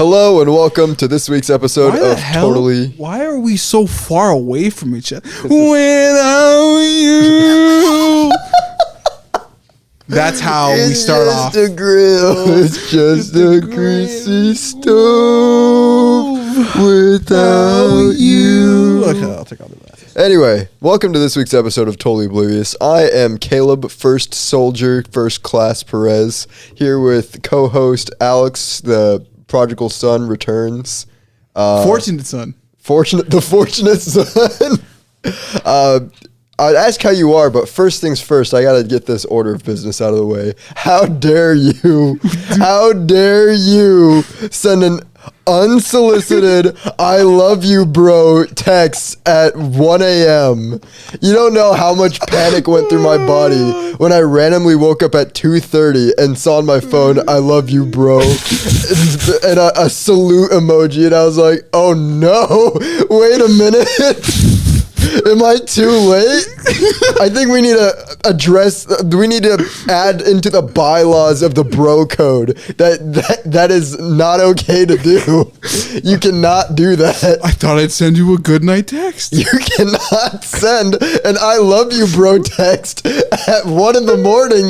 Hello and welcome to this week's episode of Totally. Why are we so far away from each other? Without you. That's how we start off. It's just a grill. It's just a greasy stove without you. Okay, I'll take all the glasses. Anyway, welcome to this week's episode of Totally Oblivious. I am Caleb, first soldier, first class Perez, here with co-host Alex, the prodigal son returns. Fortunate son. The fortunate son. I'd ask how you are, but first things first, I gotta get this order of business out of the way. How dare you? How dare you send an unsolicited "I love you, bro" text at 1 a.m. You don't know how much panic went through my body when I randomly woke up at 2:30 and saw on my phone "I love you, bro" and a salute emoji, and I was like, oh no, wait a minute. Am I too late? I think we need to add into the bylaws of the bro code that is not okay to do. You cannot do that. I thought I'd send you a good night text. You cannot send an "I love you, bro" text at 1 a.m.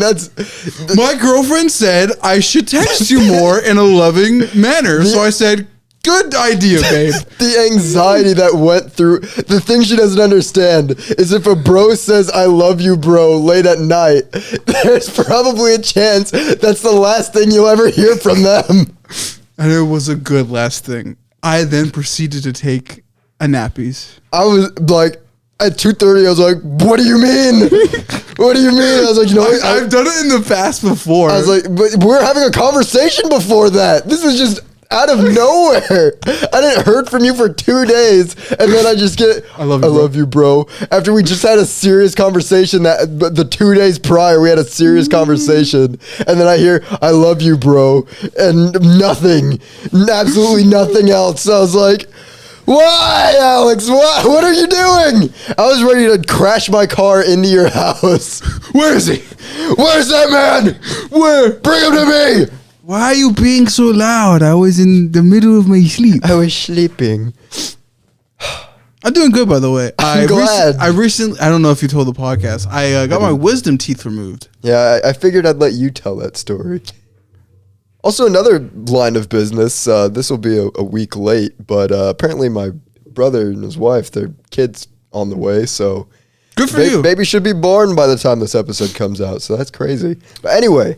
My girlfriend said I should text you more in a loving manner. So I said, good idea, babe. The anxiety that went through, the thing she doesn't understand is if a bro says "I love you, bro" late at night, there's probably a chance that's the last thing you'll ever hear from them. And it was a good last thing. I then proceeded to take a nappies. I was like, at 2:30, I was like, what do you mean? What do you mean? I was like, you know what? I've done it in the past before. I was like, but we're having a conversation before that. This is just out of nowhere. I didn't heard from you for 2 days, and then I just get I love you, bro. After we just had a serious conversation but the 2 days prior we had a serious conversation, and then I hear "I love you, bro," and absolutely nothing else. So I was like, why, Alex? What are you doing? I was ready to crash my car into your house. Where is he? Where's that man? Where? Bring him to me. Why are you being so loud? I was in the middle of my sleep. I was sleeping. I'm doing good, by the way. I'm glad. I recently, I don't know if you told the podcast, I got my wisdom teeth removed. Yeah, I figured I'd let you tell that story. Also, another line of business. This will be a week late, but apparently my brother and his wife, their kid's on the way, so good for you. Baby should be born by the time this episode comes out, so that's crazy. But anyway,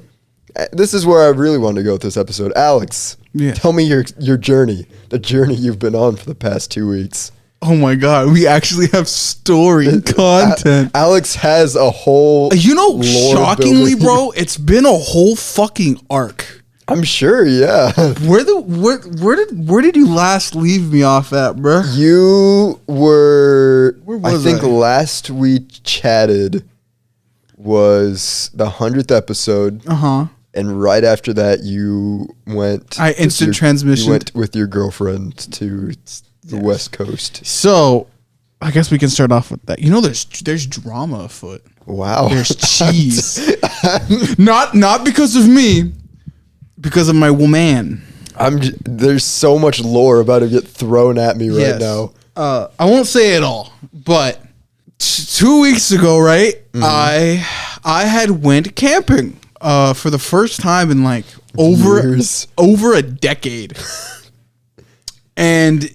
this is where I really wanted to go with this episode. Alex, tell me your journey, the journey you've been on for the past 2 weeks. Oh my God, we actually have story content. Alex has a whole shockingly, bro, it's been a whole fucking arc. I'm sure, yeah. Where did you last leave me off at, bro? You were, I think last we chatted was the 100th episode. Uh-huh. And right after that, you went... instant transmission. You went with your girlfriend to the West Coast. So, I guess we can start off with that. You know, there's drama afoot. Wow. There's cheese. Not because of me, because of my woman. There's so much lore about to get thrown at me right now. I won't say it all, but 2 weeks ago, right? Mm-hmm. I had went camping for the first time in like over a decade. And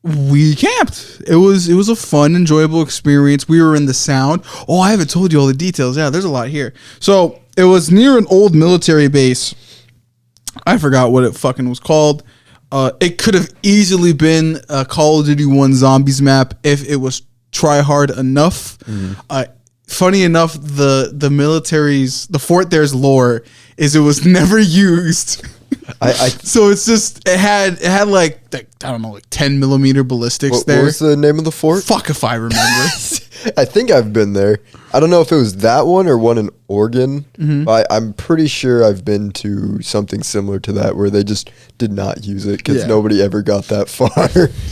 we camped. It was a fun, enjoyable experience. We were in the Sound. Oh, I haven't told you all the details. Yeah, there's a lot here. So it was near an old military base. I forgot what it fucking was called. It could have easily been a Call of Duty 1 Zombies map if it was try hard enough. Funny enough, the fort there's lore is it was never used. So it's just it had like I don't know, like 10 millimeter ballistics there. What was the name of the fort? Fuck if I remember. I think I've been there. I don't know if it was that one or one in Oregon. But I'm pretty sure I've been to something similar to that where they just did not use it because nobody ever got that far.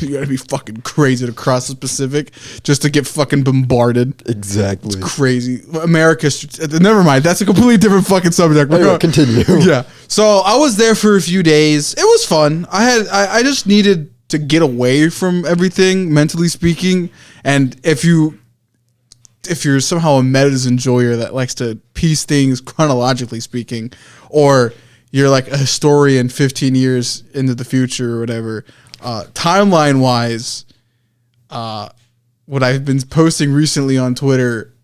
You gotta be fucking crazy to cross the Pacific just to get fucking bombarded. Exactly. It's crazy. America's... Never mind. That's a completely different fucking subject. Anyway, continue. Yeah. So I was there for a few days. It was fun. I just needed to get away from everything, mentally speaking. And if you're somehow a metas enjoyer that likes to piece things chronologically speaking, or you're like a historian 15 years into the future or whatever, timeline wise, what I've been posting recently on Twitter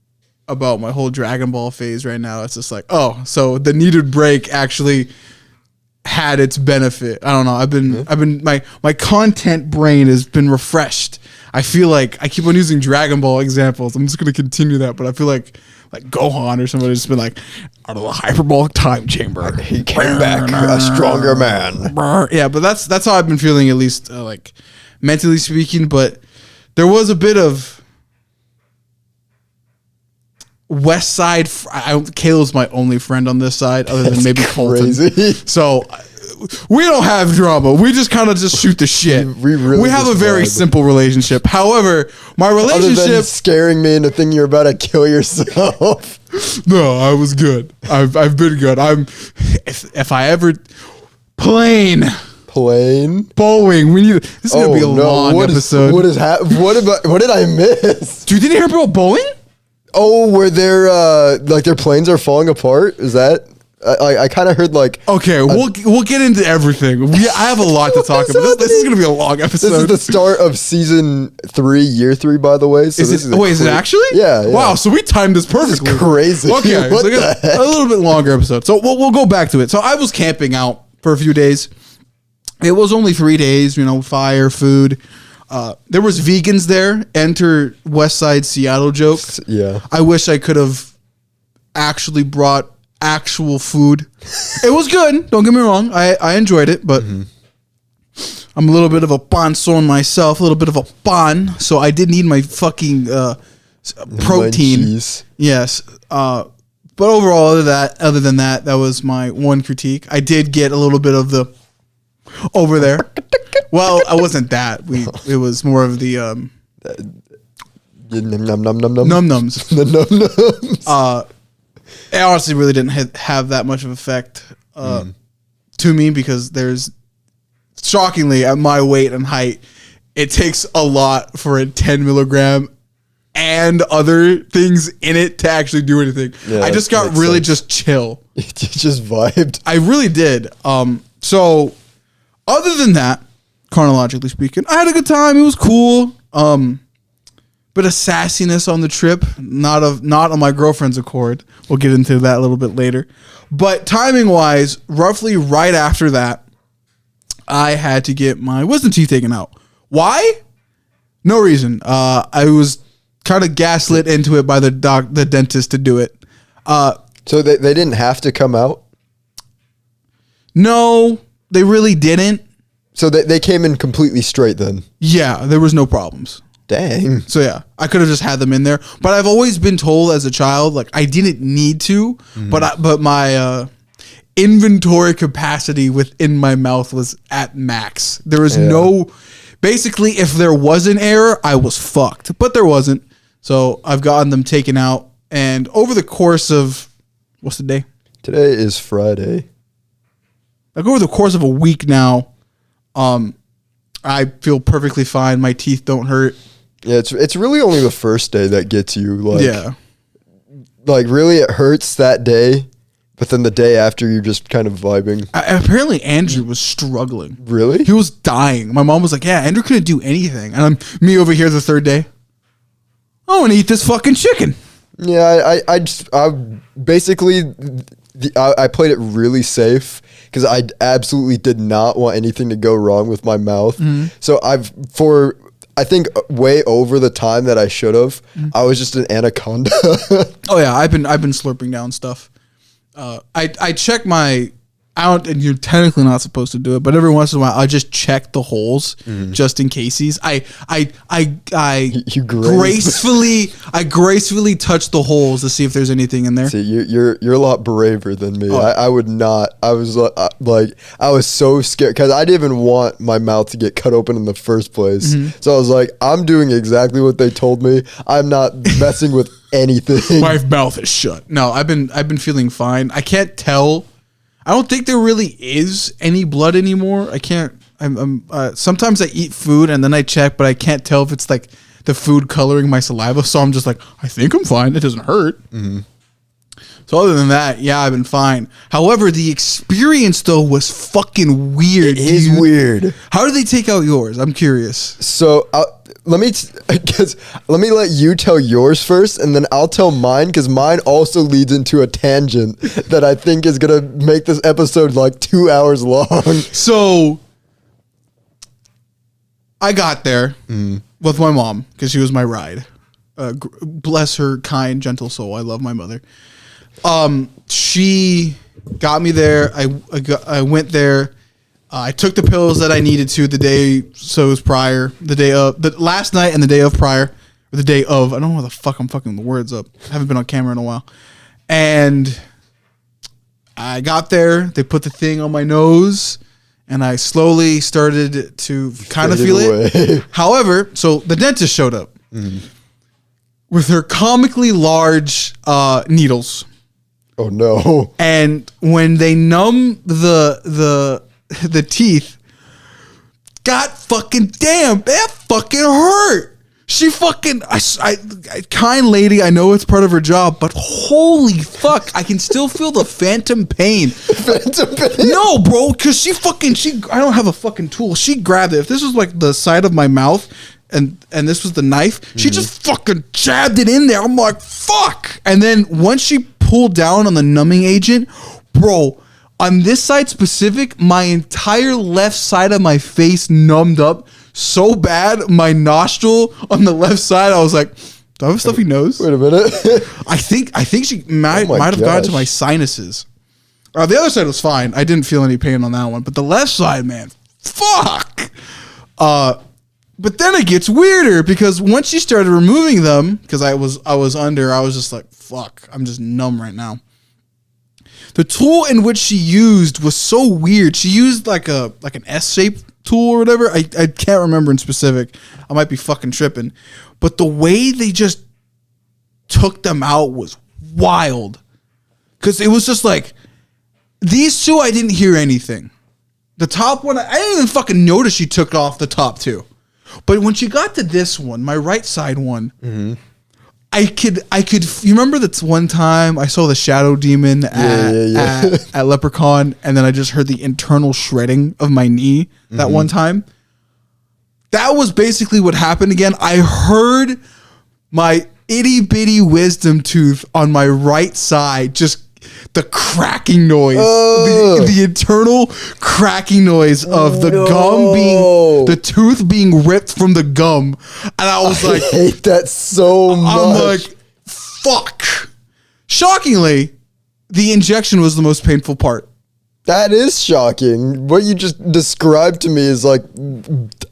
about my whole Dragon Ball phase right now, it's just like, oh, so the needed break actually had its benefit. I don't know. I've been my content brain has been refreshed. I feel like I keep on using Dragon Ball examples. I'm just going to continue that, but I feel like Gohan or somebody has been like, out of the hyperbolic time chamber, he came back a stronger man. Yeah, but that's how I've been feeling, at least like mentally speaking. But there was a bit of West Side. Kayla's my only friend on this side, other than maybe Colton. So we don't have drama. We just kind of just shoot the shit. We have a very simple relationship. However, my relationship, other than scaring me into thinking you're about to kill yourself. No, I was good. I've been good. If I ever bowling. We need. This is gonna be a long episode. What did I miss? Dude, didn't you hear about bowling? Oh, where their planes are falling apart? Is that? I kind of heard like. Okay, we'll get into everything. I have a lot to talk about. This is gonna be a long episode. This is the start of season 3, year 3, by the way. So is it actually? Yeah. Wow. So we timed this perfectly. This is crazy. Okay, what so the heck? A little bit longer episode. So we'll go back to it. So I was camping out for a few days. It was only 3 days. Fire, food. There was vegans there. Enter West Side Seattle joke. Yeah. I wish I could have actually brought actual food. It was good. Don't get me wrong. I enjoyed it, but I'm a little bit of a panzón myself, a little bit of a pan. So I did need my fucking protein. Yes. But overall, other than that was my one critique. I did get a little bit of the over there. Well, I wasn't that. It was more of the num-nums. The num-nums. It honestly really didn't have that much of effect to me, because there's, shockingly, at my weight and height, it takes a lot for a 10 milligram and other things in it to actually do anything. Yeah, I just got really just chill. You just vibed. I really did. So other than that, chronologically speaking, I had a good time. It was cool. Bit of sassiness on the trip, not on my girlfriend's accord. We'll get into that a little bit later. But timing wise, roughly right after that, I had to get my wisdom teeth taken out. Why? No reason. I was kind of gaslit into it by the dentist to do it. So they didn't have to come out? No, they really didn't. So they came in completely straight then? Yeah, there was no problems. Dang. So yeah, I could have just had them in there, but I've always been told as a child, like, I didn't need to, but my inventory capacity within my mouth was at max. There was basically, if there was an error, I was fucked, but there wasn't. So I've gotten them taken out, and over the course of, what's the day? Today is Friday. Like over the course of a week now, I feel perfectly fine. My teeth don't hurt. Yeah, it's really only the first day that gets you. Like really it hurts that day, but then the day after you're just kind of vibing. Apparently Andrew was struggling. Really? He was dying. My mom was like, yeah, Andrew couldn't do anything. And I'm me over here the third day. I want to eat this fucking chicken. Yeah, I basically played it really safe because I absolutely did not want anything to go wrong with my mouth. So I think way over the time that I should have, I was just an anaconda. Oh yeah, I've been slurping down stuff. I check my and you're technically not supposed to do it, but every once in a while I just check the holes just in cases. I gracefully touch the holes to see if there's anything in there. See, you're a lot braver than me. I would not. I was I was so scared because I didn't even want my mouth to get cut open in the first place. So I was like, I'm doing exactly what they told me. I'm not messing with anything. My mouth is shut. No, I've been feeling fine. I can't tell. I don't think there really is any blood anymore. I can't. Sometimes I eat food and then I check, but I can't tell if it's like the food coloring my saliva. So I'm just like, I think I'm fine. It doesn't hurt. So other than that, yeah, I've been fine. However, the experience though was fucking weird. It is weird. How did they take out yours? I'm curious. So let me let you tell yours first, and then I'll tell mine because mine also leads into a tangent that I think is gonna make this episode like 2 hours long. So I got there with my mom because she was my ride. Bless her kind, gentle soul. I love my mother. She got me there. I went there. I took the pills that I needed to the day prior, the last night and the day of prior, or the day of. I don't know why the fuck I'm fucking the words up. I haven't been on camera in a while. And I got there. They put the thing on my nose, and I slowly started to kind of feel it. However, so the dentist showed up with her comically large needles. Oh no! And when they numb the teeth, god fucking damn, that fucking hurt. She fucking, I kind lady, I know it's part of her job, but holy fuck, I can still feel the phantom pain. Phantom pain? No, bro, because she I don't have a fucking tool. She grabbed it. If this was like the side of my mouth and this was the knife, she just fucking jabbed it in there. I'm like, fuck. And then once she pulled down on the numbing agent, bro, on this side specific, my entire left side of my face numbed up so bad. My nostril on the left side, I was like, do I have a stuffy nose? Wait a minute. I think she might have gotten to my sinuses. The other side was fine. I didn't feel any pain on that one. But the left side, man, fuck. But then it gets weirder because once she started removing them, because I was under, I was just like, fuck, I'm just numb right now. The tool in which she used was so weird. She used like an S-shaped tool or whatever. I can't remember in specific. I might be fucking tripping. But the way they just took them out was wild. Because it was just like, these two, I didn't hear anything. The top one, I didn't even fucking notice she took off the top two. But when she got to this one, my right side one, I could. You remember that one time I saw the shadow demon at Leprechaun, and then I just heard the internal shredding of my knee that one time. That was basically what happened again. I heard my itty bitty wisdom tooth on my right side just the cracking noise, the internal cracking noise of the gum being, the tooth being ripped from the gum. And I was like, I hate that so much. I'm like, fuck. Shockingly, the injection was the most painful part. That is shocking. What you just described to me is like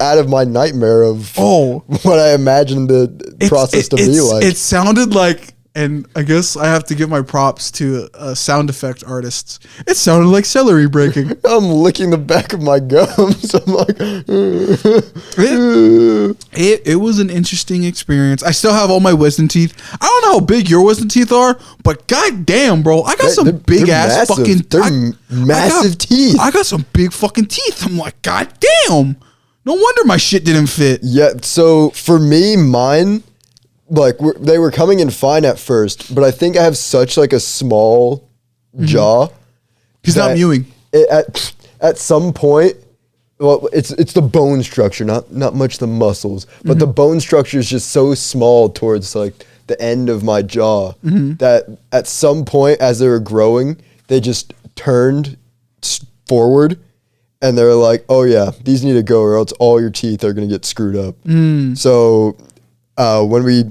out of my nightmare of what I imagined the process to be like. It sounded like, and I guess I have to give my props to sound effect artists. It sounded like celery breaking. I'm licking the back of my gums. I'm like, it was an interesting experience. I still have all my wisdom teeth. I don't know how big your wisdom teeth are, but goddamn, bro, I got some big ass massive. fucking. They're massive teeth. I got some big fucking teeth. I'm like, goddamn. No wonder my shit didn't fit. Yeah. So for me, mine. Like they were coming in fine at first, but I think I have such like a small jaw. He's not mewing. At some point, well, it's the bone structure, not much the muscles, but the bone structure is just so small towards like the end of my jaw that at some point as they were growing, they just turned forward. And they're like, oh yeah, these need to go or else all your teeth are going to get screwed up. So when we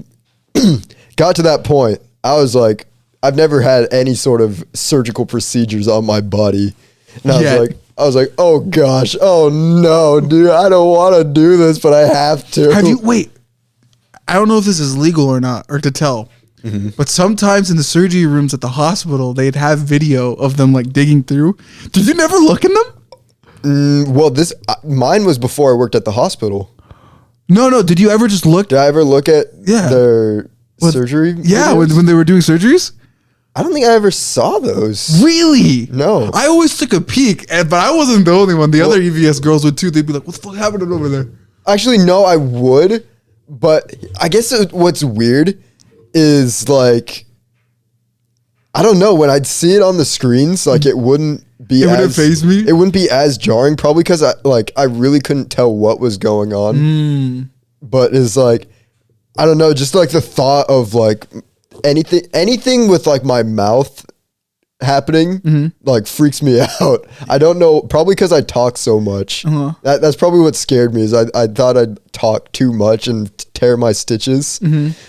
got to that point, I was like, I've never had any sort of surgical procedures on my body. And I was like, oh gosh, oh no, dude, I don't want to do this, but I have to. Wait, I don't know if this is legal or not, or to tell, but sometimes in the surgery rooms at the hospital, they'd have video of them like digging through. Did you never look in them? Well, mine was before I worked at the hospiil. No. Did you ever just look? Did I ever look at their surgery? Yeah, when they were doing surgeries? I don't think I ever saw those. Really? No. I always took a peek, but I wasn't the only one. The other EVS girls would too. They'd be like, what the fuck happened over there? Actually, no, I would. But I guess what's weird is like, I don't know, when I'd see it on the screens, like it wouldn't faze me. It wouldn't be as jarring, probably because I really couldn't tell what was going on. But it's like, I don't know, just like the thought of like anything with like my mouth happening like freaks me out. I don't know, probably because I talk so much. That's probably what scared me, is I thought I'd talk too much and tear my stitches.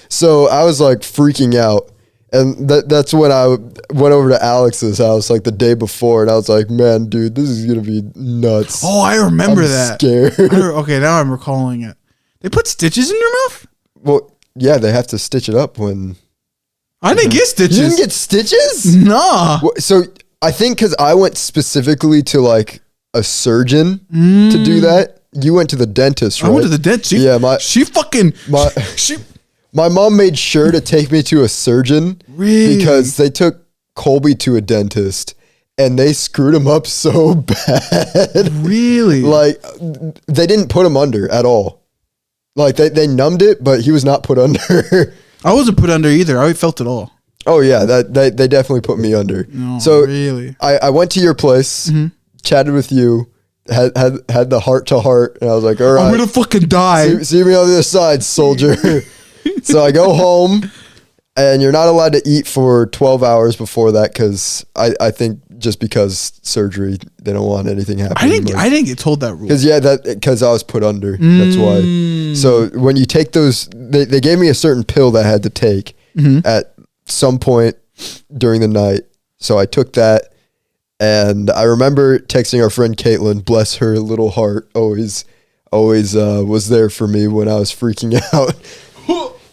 So I was like freaking out. And that's when I went over to Alex's house like the day before, and I was like, man, dude, this is going to be nuts. Oh, I remember that. Scared. Okay, now I'm recalling it. They put stitches in your mouth? Well, yeah, they have to stitch it up when... I didn't get stitches. You didn't get stitches? Nah. So I think because I went specifically to like a surgeon to do that. You went to the dentist, right? I went to the dentist. My mom made sure to take me to a surgeon because they took Colby to a dentist and they screwed him up so bad. Really? Like, they didn't put him under at all. Like, they numbed it, but he was not put under. I wasn't put under either. I felt it all. Oh, yeah. They definitely put me under. No, so really? I went to your place, chatted with you, had the heart to heart, and I was like, all right. I'm going to fucking die. See me on the other side, soldier. So I go home, and you're not allowed to eat for 12 hours before that because I think just because surgery, they don't want anything happening. I didn't get told that rule. Because I was put under. That's why. So when you take those, they gave me a certain pill that I had to take at some point during the night. So I took that, and I remember texting our friend Caitlin, bless her little heart, always was there for me when I was freaking out.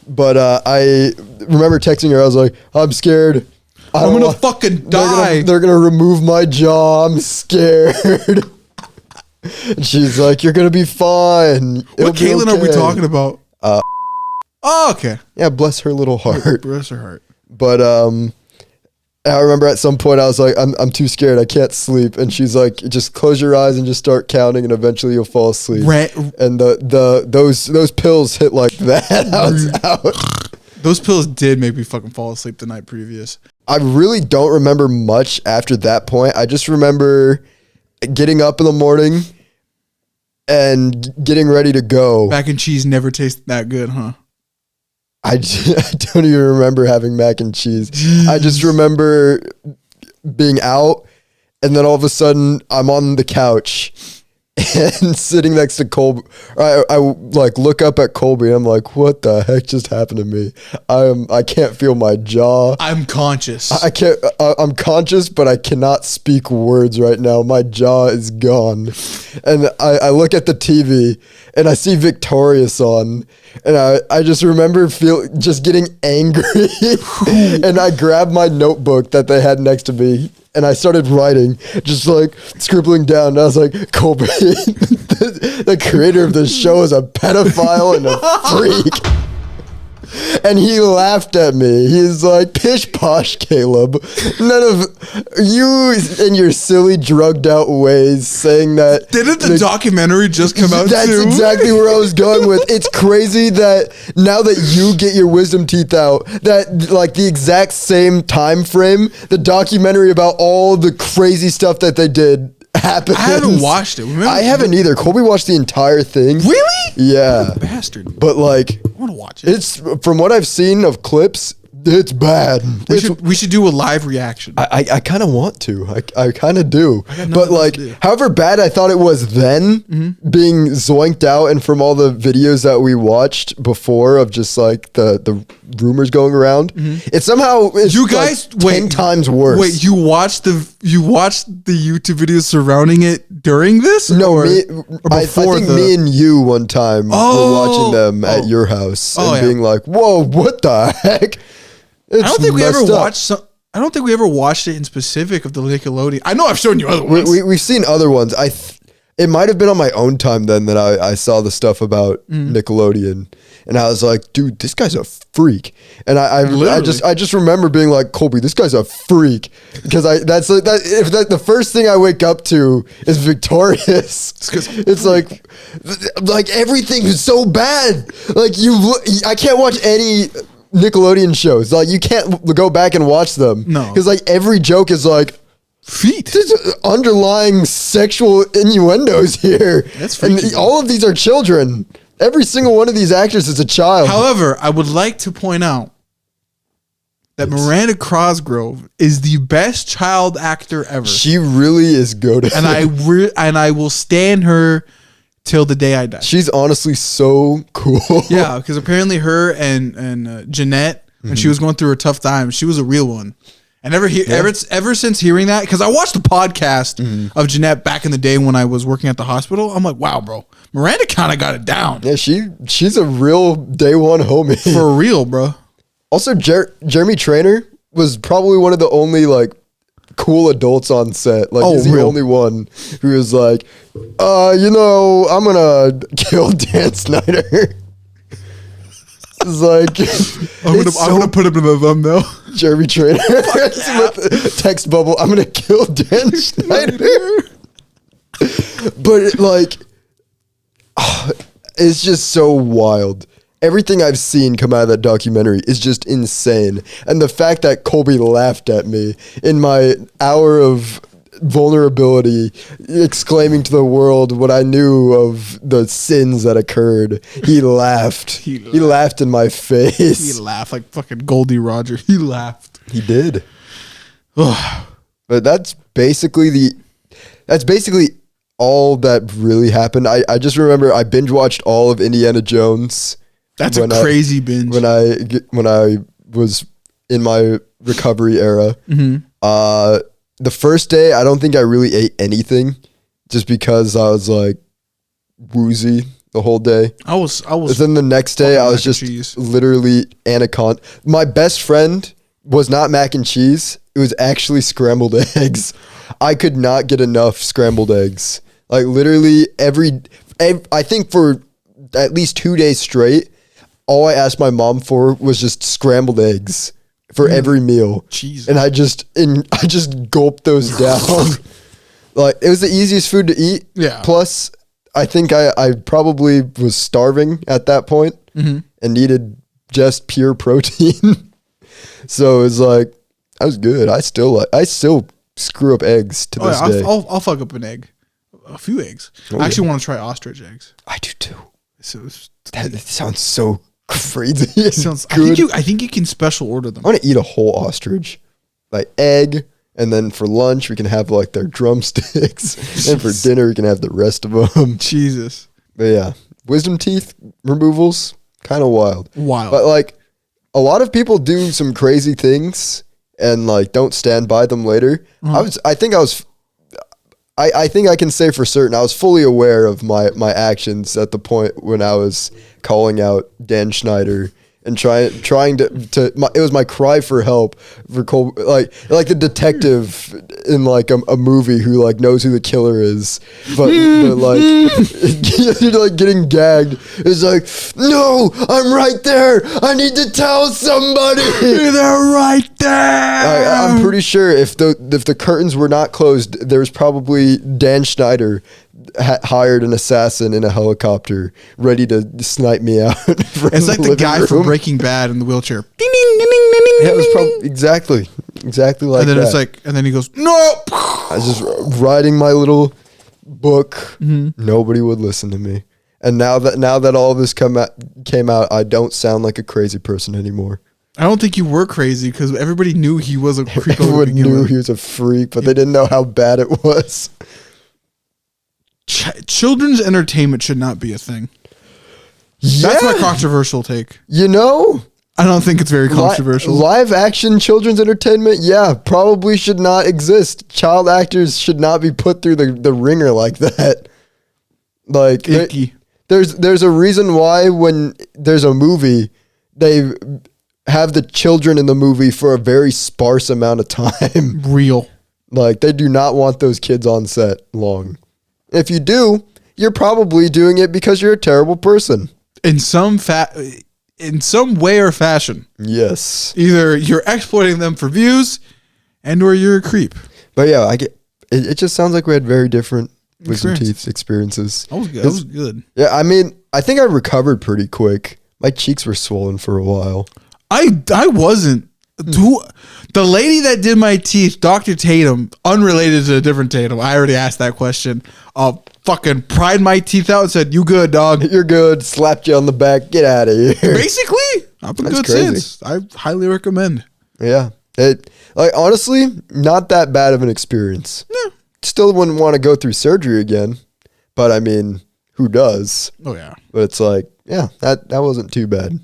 But I remember texting her. I was like, I'm scared. I'm going to fucking die. They're going to remove my jaw. I'm scared. And she's like, you're going to be fine. What Caitlin are we talking about? Oh, okay. Yeah, bless her little heart. Bless her heart. But I remember at some point I was like, I'm too scared. I can't sleep. And she's like, just close your eyes and just start counting, and eventually you'll fall asleep. And those pills hit like that. I was out. Those pills did make me fucking fall asleep the night previous. I really don't remember much after that point. I just remember getting up in the morning and getting ready to go. Mac and cheese never tasted that good, huh? I don't even remember having mac and cheese. Jeez. I just remember being out, and then all of a sudden I'm on the couch and sitting next to Colby. I like look up at Colby and I'm like, what the heck just happened to me? I can't feel my jaw. I'm conscious. I'm conscious, but I cannot speak words right now. My jaw is gone. And I look at the TV and I see Victorious on, and I just remember just getting angry. And I grabbed my notebook that they had next to me, and I started writing, just like scribbling down. And I was like, Colby, the creator of this show is a pedophile and a freak. And he laughed at me. He's like, pish posh, Caleb. None of you in your silly drugged out ways saying that. Didn't the documentary just come out That's too? exactly where I was going with. It's crazy that now that you get your wisdom teeth out, that like the exact same time frame, the documentary about all the crazy stuff that they did happens. I haven't watched it. I haven't either. Colby watched the entire thing. Really? Yeah. Bastard. But like, I want to watch it. It's from what I've seen of clips, It's bad. We should do a live reaction. I kind of want to. I kind of do. But like, to do. however bad I thought it was then, being zoinked out, and from all the videos that we watched before of just like the rumors going around, it somehow is You guys, like 10 times worse. Wait, you watched the YouTube videos surrounding it during this? No, or, me. or I think me and you one time were watching them at your house and being like, "Whoa, what the heck?" It's I don't think we ever messed up. watched. I don't think we ever watched it in specific of the Nickelodeon. I know I've shown you other ones. We've seen other ones. It might have been on my own time then that I saw the stuff about Nickelodeon, and I was like, dude, this guy's a freak. And I just remember being like, Colby, this guy's a freak, because the first thing I wake up to is Victorious. It's like everything is so bad. Like I can't watch any Nickelodeon shows. Like, you can't go back and watch them. No, because like every joke is like feet. There's underlying sexual innuendos here. That's freaky. And all of these are children. Every single one of these actors is a child. However, I would like to point out that Miranda Cosgrove is the best child actor ever. She really is good. And I will stand her till the day I die. She's honestly so cool. Yeah, because apparently her and Jeanette, when she was going through a tough time, she was a real one. And ever since hearing that, because I watched the podcast of Jeanette back in the day when I was working at the hospital, I'm like, wow, bro, Miranda kind of got it down. Yeah, she's a real day one homie. For real, bro. Also, Jeremy Trainer was probably one of the only like cool adults on set. Like, he's the only one who was like, I'm gonna kill Dan Snyder. It's like, I'm gonna put him in the thumbnail. Jeremy Trainer. Text bubble. I'm gonna kill Dan Snyder. But it's just so wild. Everything I've seen come out of that documentary is just insane. And the fact that Colby laughed at me in my hour of vulnerability, exclaiming to the world what I knew of the sins that occurred. He laughed. He laughed in my face. He laughed like fucking Goldie Roger. He laughed. He did. But that's basically all that really happened. I just remember I binge watched all of Indiana Jones. That's a crazy binge. When I was in my recovery era. The first day, I don't think I really ate anything, just because I was like woozy the whole day. I was. But then the next day, I was just literally anaconda. My best friend was not mac and cheese. It was actually scrambled eggs. I could not get enough scrambled eggs. Like, literally I think for at least 2 days straight, all I asked my mom for was just scrambled eggs for every meal. Jesus. And I just gulped those down. Like, it was the easiest food to eat. Yeah. Plus, I think I probably was starving at that point and needed just pure protein. So it was like, I was good. I still screw up eggs to this day. I'll fuck up an egg. A few eggs. I actually want to try ostrich eggs. I do too. That sounds so crazy. It sounds good. I think you can special order them. I want to eat a whole ostrich, like egg, and then for lunch we can have like their drumsticks, and for dinner we can have the rest of them. Jesus. But yeah, wisdom teeth removals, kind of wild. Wild. But like, a lot of people do some crazy things and like don't stand by them later. I think I can say for certain I was fully aware of my actions at the point when I was calling out Dan Schneider and trying to it was my cry for help for Cole, like the detective in like a movie who like knows who the killer is, but like you're like getting gagged. It's like, no, I'm right there. I need to tell somebody. They're right there. I'm pretty sure if the curtains were not closed, there was probably Dan Schneider hired an assassin in a helicopter ready to snipe me out. It's like the guy from Breaking Bad in the wheelchair. Ding, ding, ding, ding, ding, yeah, it was probably exactly like and then that. It's like, and then he goes, no. I was just writing my little book. Nobody would listen to me. And now that all of this came out, I don't sound like a crazy person anymore. I don't think you were crazy because everybody knew he was a creep. Everyone knew he was a freak, but they didn't know how bad it was. Children's entertainment should not be a thing. Yeah. That's my controversial take. You know? I don't think it's very controversial. Live action children's entertainment, yeah, probably should not exist. Child actors should not be put through the ringer like that. Like, Icky. There's a reason why when there's a movie, they have the children in the movie for a very sparse amount of time. Real. Like, they do not want those kids on set long. If you do, you're probably doing it because you're a terrible person. In some way or fashion. Yes. Either you're exploiting them for views and or you're a creep. But yeah, I get it just sounds like we had very different wisdom teeth experiences. That was good. That was good. Yeah, I mean, I think I recovered pretty quick. My cheeks were swollen for a while. I wasn't. The lady that did my teeth, Dr. Tatum, unrelated to a different Tatum. I already asked that question. Fucking pried my teeth out and said, "You good, dog? You're good." Slapped you on the back. Get out of here. Basically, I've been good since. I highly recommend. Yeah, honestly, not that bad of an experience. Yeah. Still wouldn't want to go through surgery again, but I mean, who does? Oh yeah. But it's like, yeah, that wasn't too bad.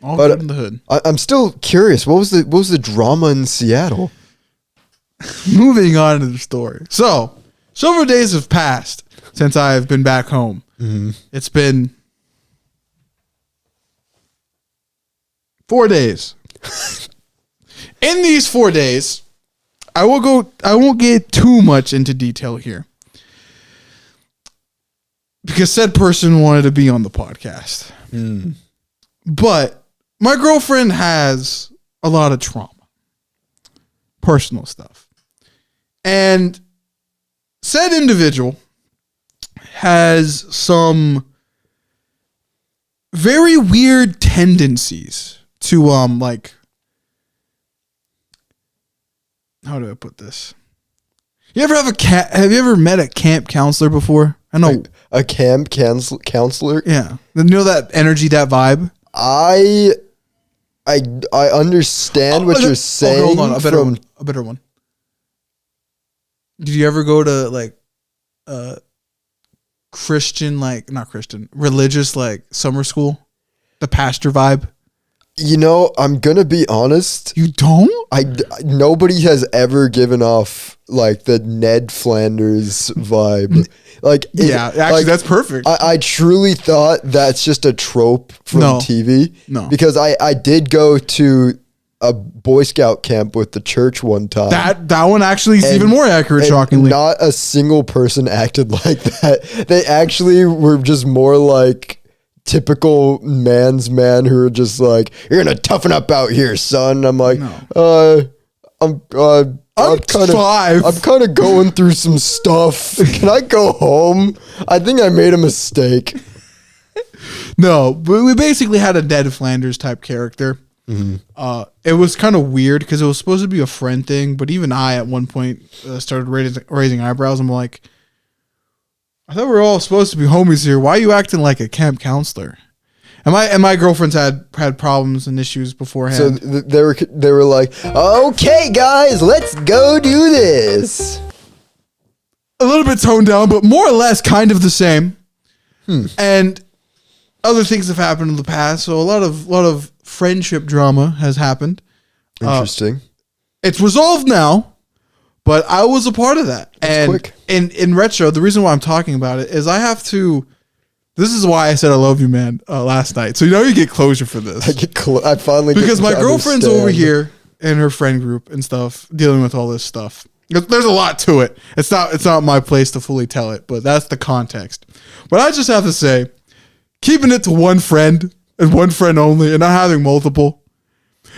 All good in the hood. I'm still curious. What was the drama in Seattle? Moving on to the story. So, several days have passed since I've been back home. Mm-hmm. It's been 4 days. In these 4 days, I won't get too much into detail here. Because said person wanted to be on the podcast. Mm. But my girlfriend has a lot of trauma. Personal stuff. And said individual has some very weird tendencies to like, how do I put this? You ever have you ever met a camp counselor before? I know a camp counselor. Yeah, you know that energy, that vibe. I understand what you're saying. Hold on, a better one. Did you ever go to like Christian, like not Christian, religious, like summer school? The pastor vibe. You know, I'm gonna be honest. You don't? Nobody has ever given off like the Ned Flanders vibe. Like, actually, that's perfect. I truly thought that's just a trope from TV. No, because I did go to a Boy Scout camp with the church one time. That one actually is even more accurate, shockingly. Not a single person acted like that. They actually were just more like typical man's man who are just like, "You're gonna toughen up out here, son." I'm like, I'm kind of going through some stuff. Can I go home? I think I made a mistake. No, but we basically had a Ned Flanders type character. Mm-hmm. It was kind of weird because it was supposed to be a friend thing, but even I at one point started raising eyebrows. I'm like, I thought we were all supposed to be homies here. Why are you acting like a camp counselor? And my girlfriend's had problems and issues beforehand. So they were like, "Okay, guys, let's go do this." A little bit toned down, but more or less kind of the same. And other things have happened in the past, so a lot of friendship drama has happened. Interesting. It's resolved now, but I was a part of that. That's quick. In retro, the reason why I'm talking about it is I have to. This is why I said I love you, man, last night. So you get closure for this. I finally because my girlfriend's over here in her friend group and stuff, dealing with all this stuff. There's a lot to it. It's not my place to fully tell it, but that's the context. But I just have to say, keeping it to one friend and one friend only, and not having multiple,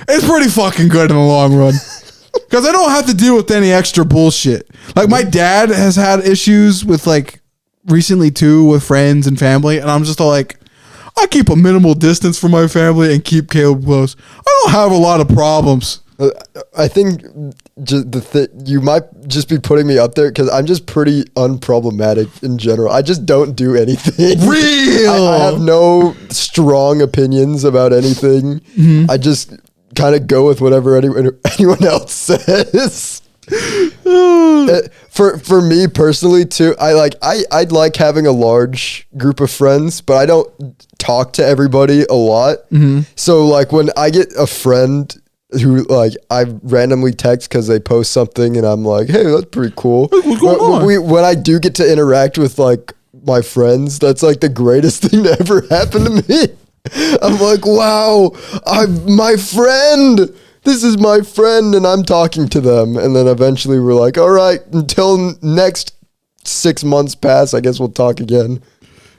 it's pretty fucking good in the long run. Because I don't have to deal with any extra bullshit. Like my dad has had issues with like. Recently too with friends and family, and I'm just all like, I keep a minimal distance from my family and keep Caleb close. I don't have a lot of problems. I think you might just be putting me up there because I'm just pretty unproblematic in general. I just don't do anything. Real. I have no strong opinions about anything. Mm-hmm. I just kind of go with whatever anyone else says. For me personally too, I'd like having a large group of friends, but I don't talk to everybody a lot. So like when I get a friend who like I randomly text because they post something and I'm like, hey, that's pretty cool. What's going on? When I do get to interact with like my friends, that's like the greatest thing to ever happen to me. I'm like, wow, my friend. This is my friend, and I'm talking to them. And then eventually we're like, all right, until next 6 months pass, I guess we'll talk again.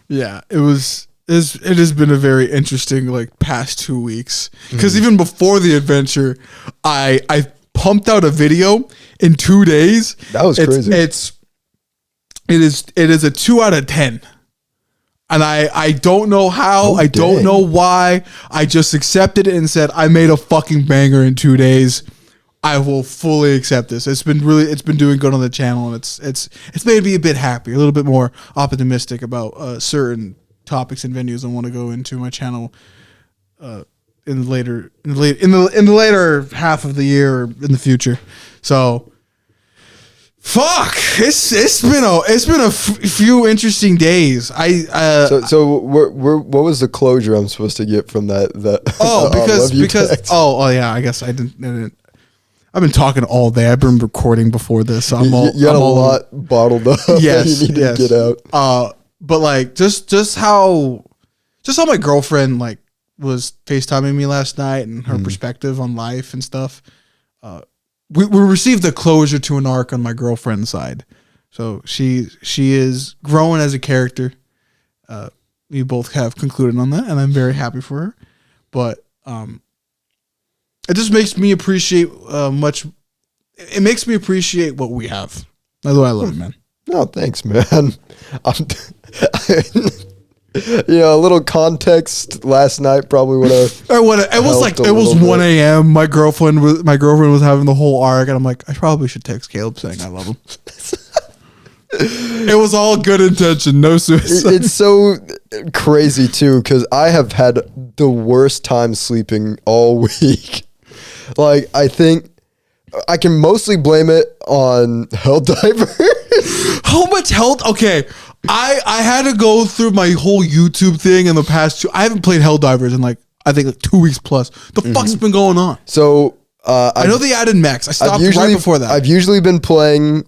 Yeah, it has been a very interesting like past 2 weeks. Because even before the adventure, I pumped out a video in 2 days. That was crazy. It is a 2 out of 10. And I don't know how, I don't know why. I just accepted it and said, I made a fucking banger in 2 days. I will fully accept this. It's been doing good on the channel, and it's made me a bit happy, a little bit more optimistic about certain topics and venues I want to go into my channel in the later half of the year or in the future. So fuck, it's been a few interesting days. So what was the closure I'm supposed to get from that? Oh yeah, I guess I didn't. I've been talking all day. I've been recording before this. So you had a lot bottled up. Yes, that you need to get out. But like just how my girlfriend like was FaceTiming me last night and her perspective on life and stuff. We received the closure to an arc on my girlfriend's side. So she is growing as a character. We both have concluded on that, and I'm very happy for her. But it just makes me appreciate it makes me appreciate what we have. That's why I love it, man. No, thanks, man. A little context. Last night probably would have. It was 1 a.m. My girlfriend was having the whole arc, and I'm like, I probably should text Caleb saying I love him. It was all good intention, no suicide. It's so crazy too, because I have had the worst time sleeping all week. Like, I think I can mostly blame it on Helldivers. How much health? Okay. I had to go through my whole YouTube thing in the past I haven't played Helldivers in like 2 weeks plus. The fuck's been going on? So I know they added mechs. I stopped right before that. I've usually been playing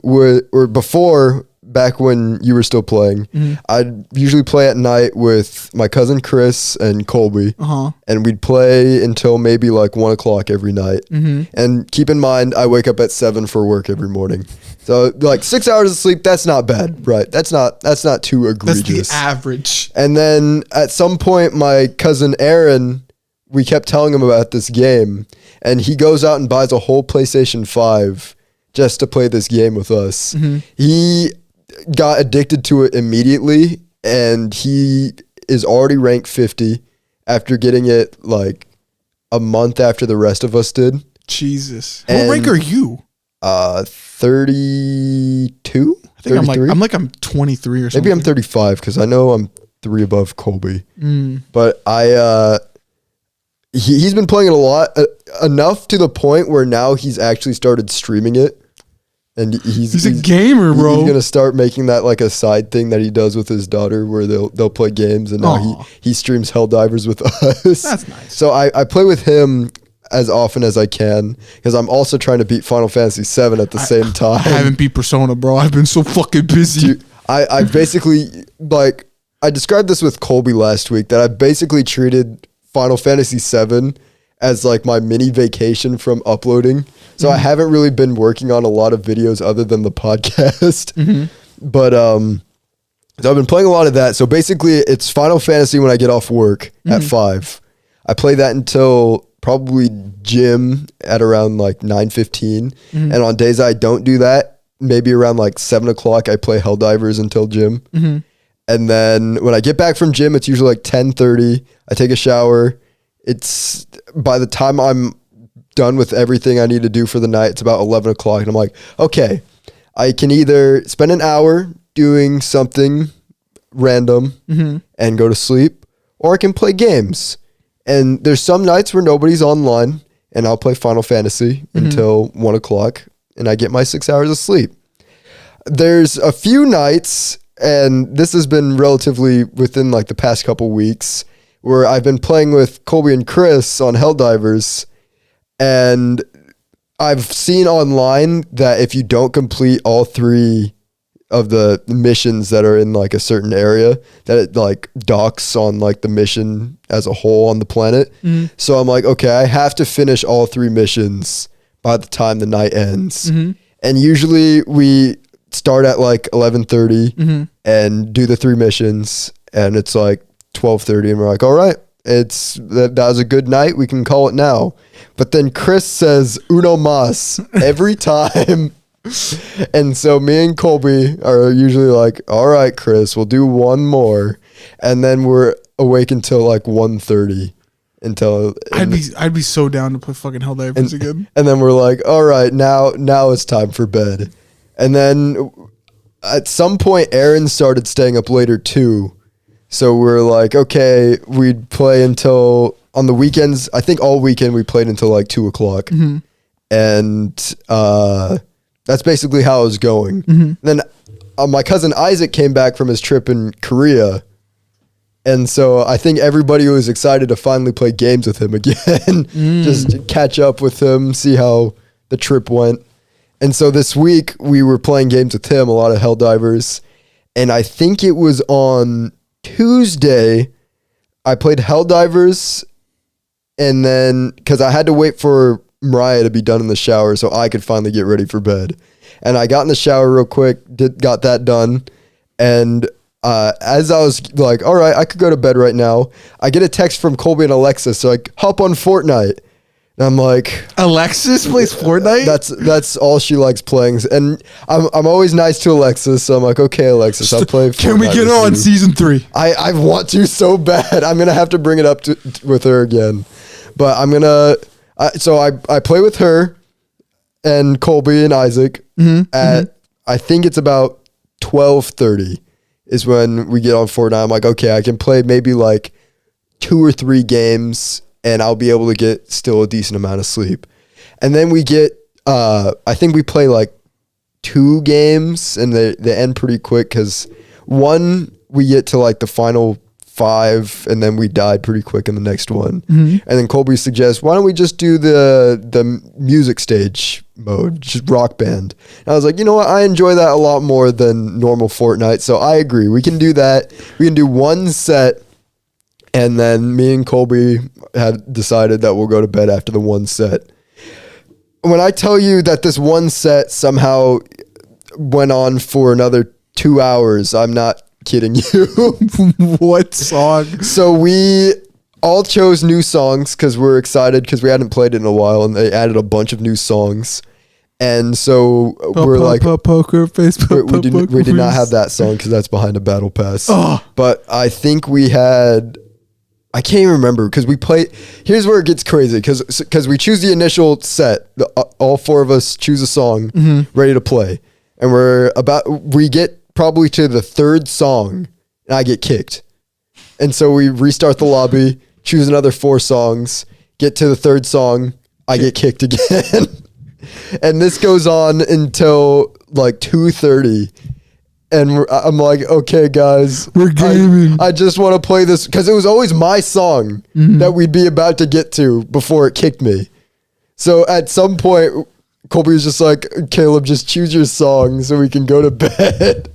back when you were still playing. I'd usually play at night with my cousin Chris and Colby, and we'd play until maybe like 1 o'clock every night. And keep in mind, I wake up at 7 for work every morning. So like 6 hours of sleep, that's not bad, right? That's not too egregious. That's the average. And then at some point, my cousin Aaron, we kept telling him about this game, and he goes out and buys a whole PlayStation 5 just to play this game with us. He got addicted to it immediately, and he is already ranked 50 after getting it like a month after the rest of us did. Jesus. What rank are you? 32? I think I'm 23 or something. Maybe I'm 35 because I know I'm 3 above Colby. But he's been playing it a lot, enough to the point where now he's actually started streaming it. And he's a gamer, bro. He's gonna start making that like a side thing that he does with his daughter, where they'll play games, and now he streams Helldivers with us. That's nice. So I play with him as often as I can, because I'm also trying to beat Final Fantasy VII at the same time. I haven't beat Persona, bro. I've been so fucking busy. Dude, I basically, like, I described this with Colby last week, that I basically treated Final Fantasy VII as like my mini vacation from uploading. So I haven't really been working on a lot of videos other than the podcast. But so I've been playing a lot of that. So basically it's Final Fantasy when I get off work at 5. I play that until probably gym at around like 9:15. And on days I don't do that, maybe around like 7 o'clock, I play Helldivers until gym. And then when I get back from gym, it's usually like 10:30. I take a shower. It's by the time I'm done with everything I need to do for the night, it's about 11 o'clock. And I'm like, okay, I can either spend an hour doing something random and go to sleep, or I can play games. And there's some nights where nobody's online and I'll play Final Fantasy until 1 o'clock, and I get my 6 hours of sleep. There's a few nights, and this has been relatively within like the past couple weeks, where I've been playing with Colby and Chris on Helldivers, and I've seen online that if you don't complete all 3 of the missions that are in like a certain area, that it like docks on like the mission as a whole on the planet. So I'm like, okay, I have to finish all 3 missions by the time the night ends. And usually we start at like 11:30 and do the 3 missions, and it's like 12:30 and we're like, all right, that was a good night, we can call it now. But then Chris says uno mas every time. And so me and Colby are usually like, all right, Chris, we'll do one more. And then we're awake until like 1:30 until I'd be so down to play fucking Helldivers again. And then we're like, all right, now it's time for bed. And then at some point Aaron started staying up later too. So we're like, okay, we'd play until on the weekends. I think all weekend we played until like 2 o'clock. And that's basically how it was going. Then my cousin Isaac came back from his trip in Korea. And so I think everybody was excited to finally play games with him again. Just catch up with him, see how the trip went. And so this week we were playing games with him, a lot of Helldivers. And I think it was on Tuesday I played Helldivers, and then because I had to wait for Mariah to be done in the shower so I could finally get ready for bed. And I got in the shower real quick, got that done. And as I was like, all right, I could go to bed right now, I get a text from Colby and Alexis. So like, hop on Fortnite. And I'm like, Alexis plays Fortnite? That's all she likes playing. And I'm always nice to Alexis. So I'm like, okay, Alexis, I'll play Fortnite. Can we get her on season 3? I want to so bad. I'm going to have to bring it up with her again. But I'm going to... So I play with her and Colby and Isaac at, I think it's about 12:30 is when we get on Fortnite. I'm like, okay, I can play maybe like 2 or 3 games and I'll be able to get still a decent amount of sleep. And then we get, I think we play like 2 games and they end pretty quick because one, we get to like the final 5 and then we died pretty quick in the next one. And then Colby suggests, why don't we just do the music stage mode, just rock band. And I was like, you know what, I enjoy that a lot more than normal Fortnite, so I agree, we can do that. We can do one set, and then me and Colby had decided that we'll go to bed after the one set. When I tell you that this one set somehow went on for another 2 hours, I'm not kidding you. What song? So we all chose new songs because we're excited because we hadn't played it in a while, and they added a bunch of new songs. And so we're like, poker face. we did not have that song because that's behind a battle pass. But I think we had, I can't even remember because we played. Here's where it gets crazy because we choose the initial set. All 4 of us choose a song ready to play, and we get probably to the 3rd song and I get kicked. And so we restart the lobby, choose another 4 songs, get to the 3rd song, I get kicked again. And this goes on until like 2:30. And I'm like, okay, guys, we're gaming. I just want to play this because it was always my song that we'd be about to get to before it kicked me. So at some point, Colby was just like, Caleb, just choose your song so we can go to bed.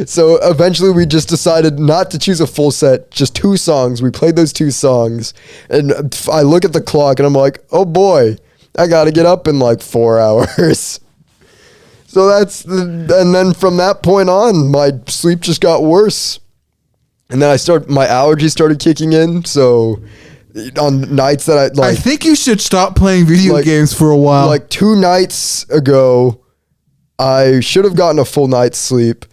So eventually we just decided not to choose a full set, just 2 songs. We played those 2 songs, and I look at the clock and I'm like, oh boy, I got to get up in like 4 hours. So and then from that point on, my sleep just got worse. And then my allergies started kicking in. So on nights that I think you should stop playing video games for a while. Like 2 nights ago, I should have gotten a full night's sleep.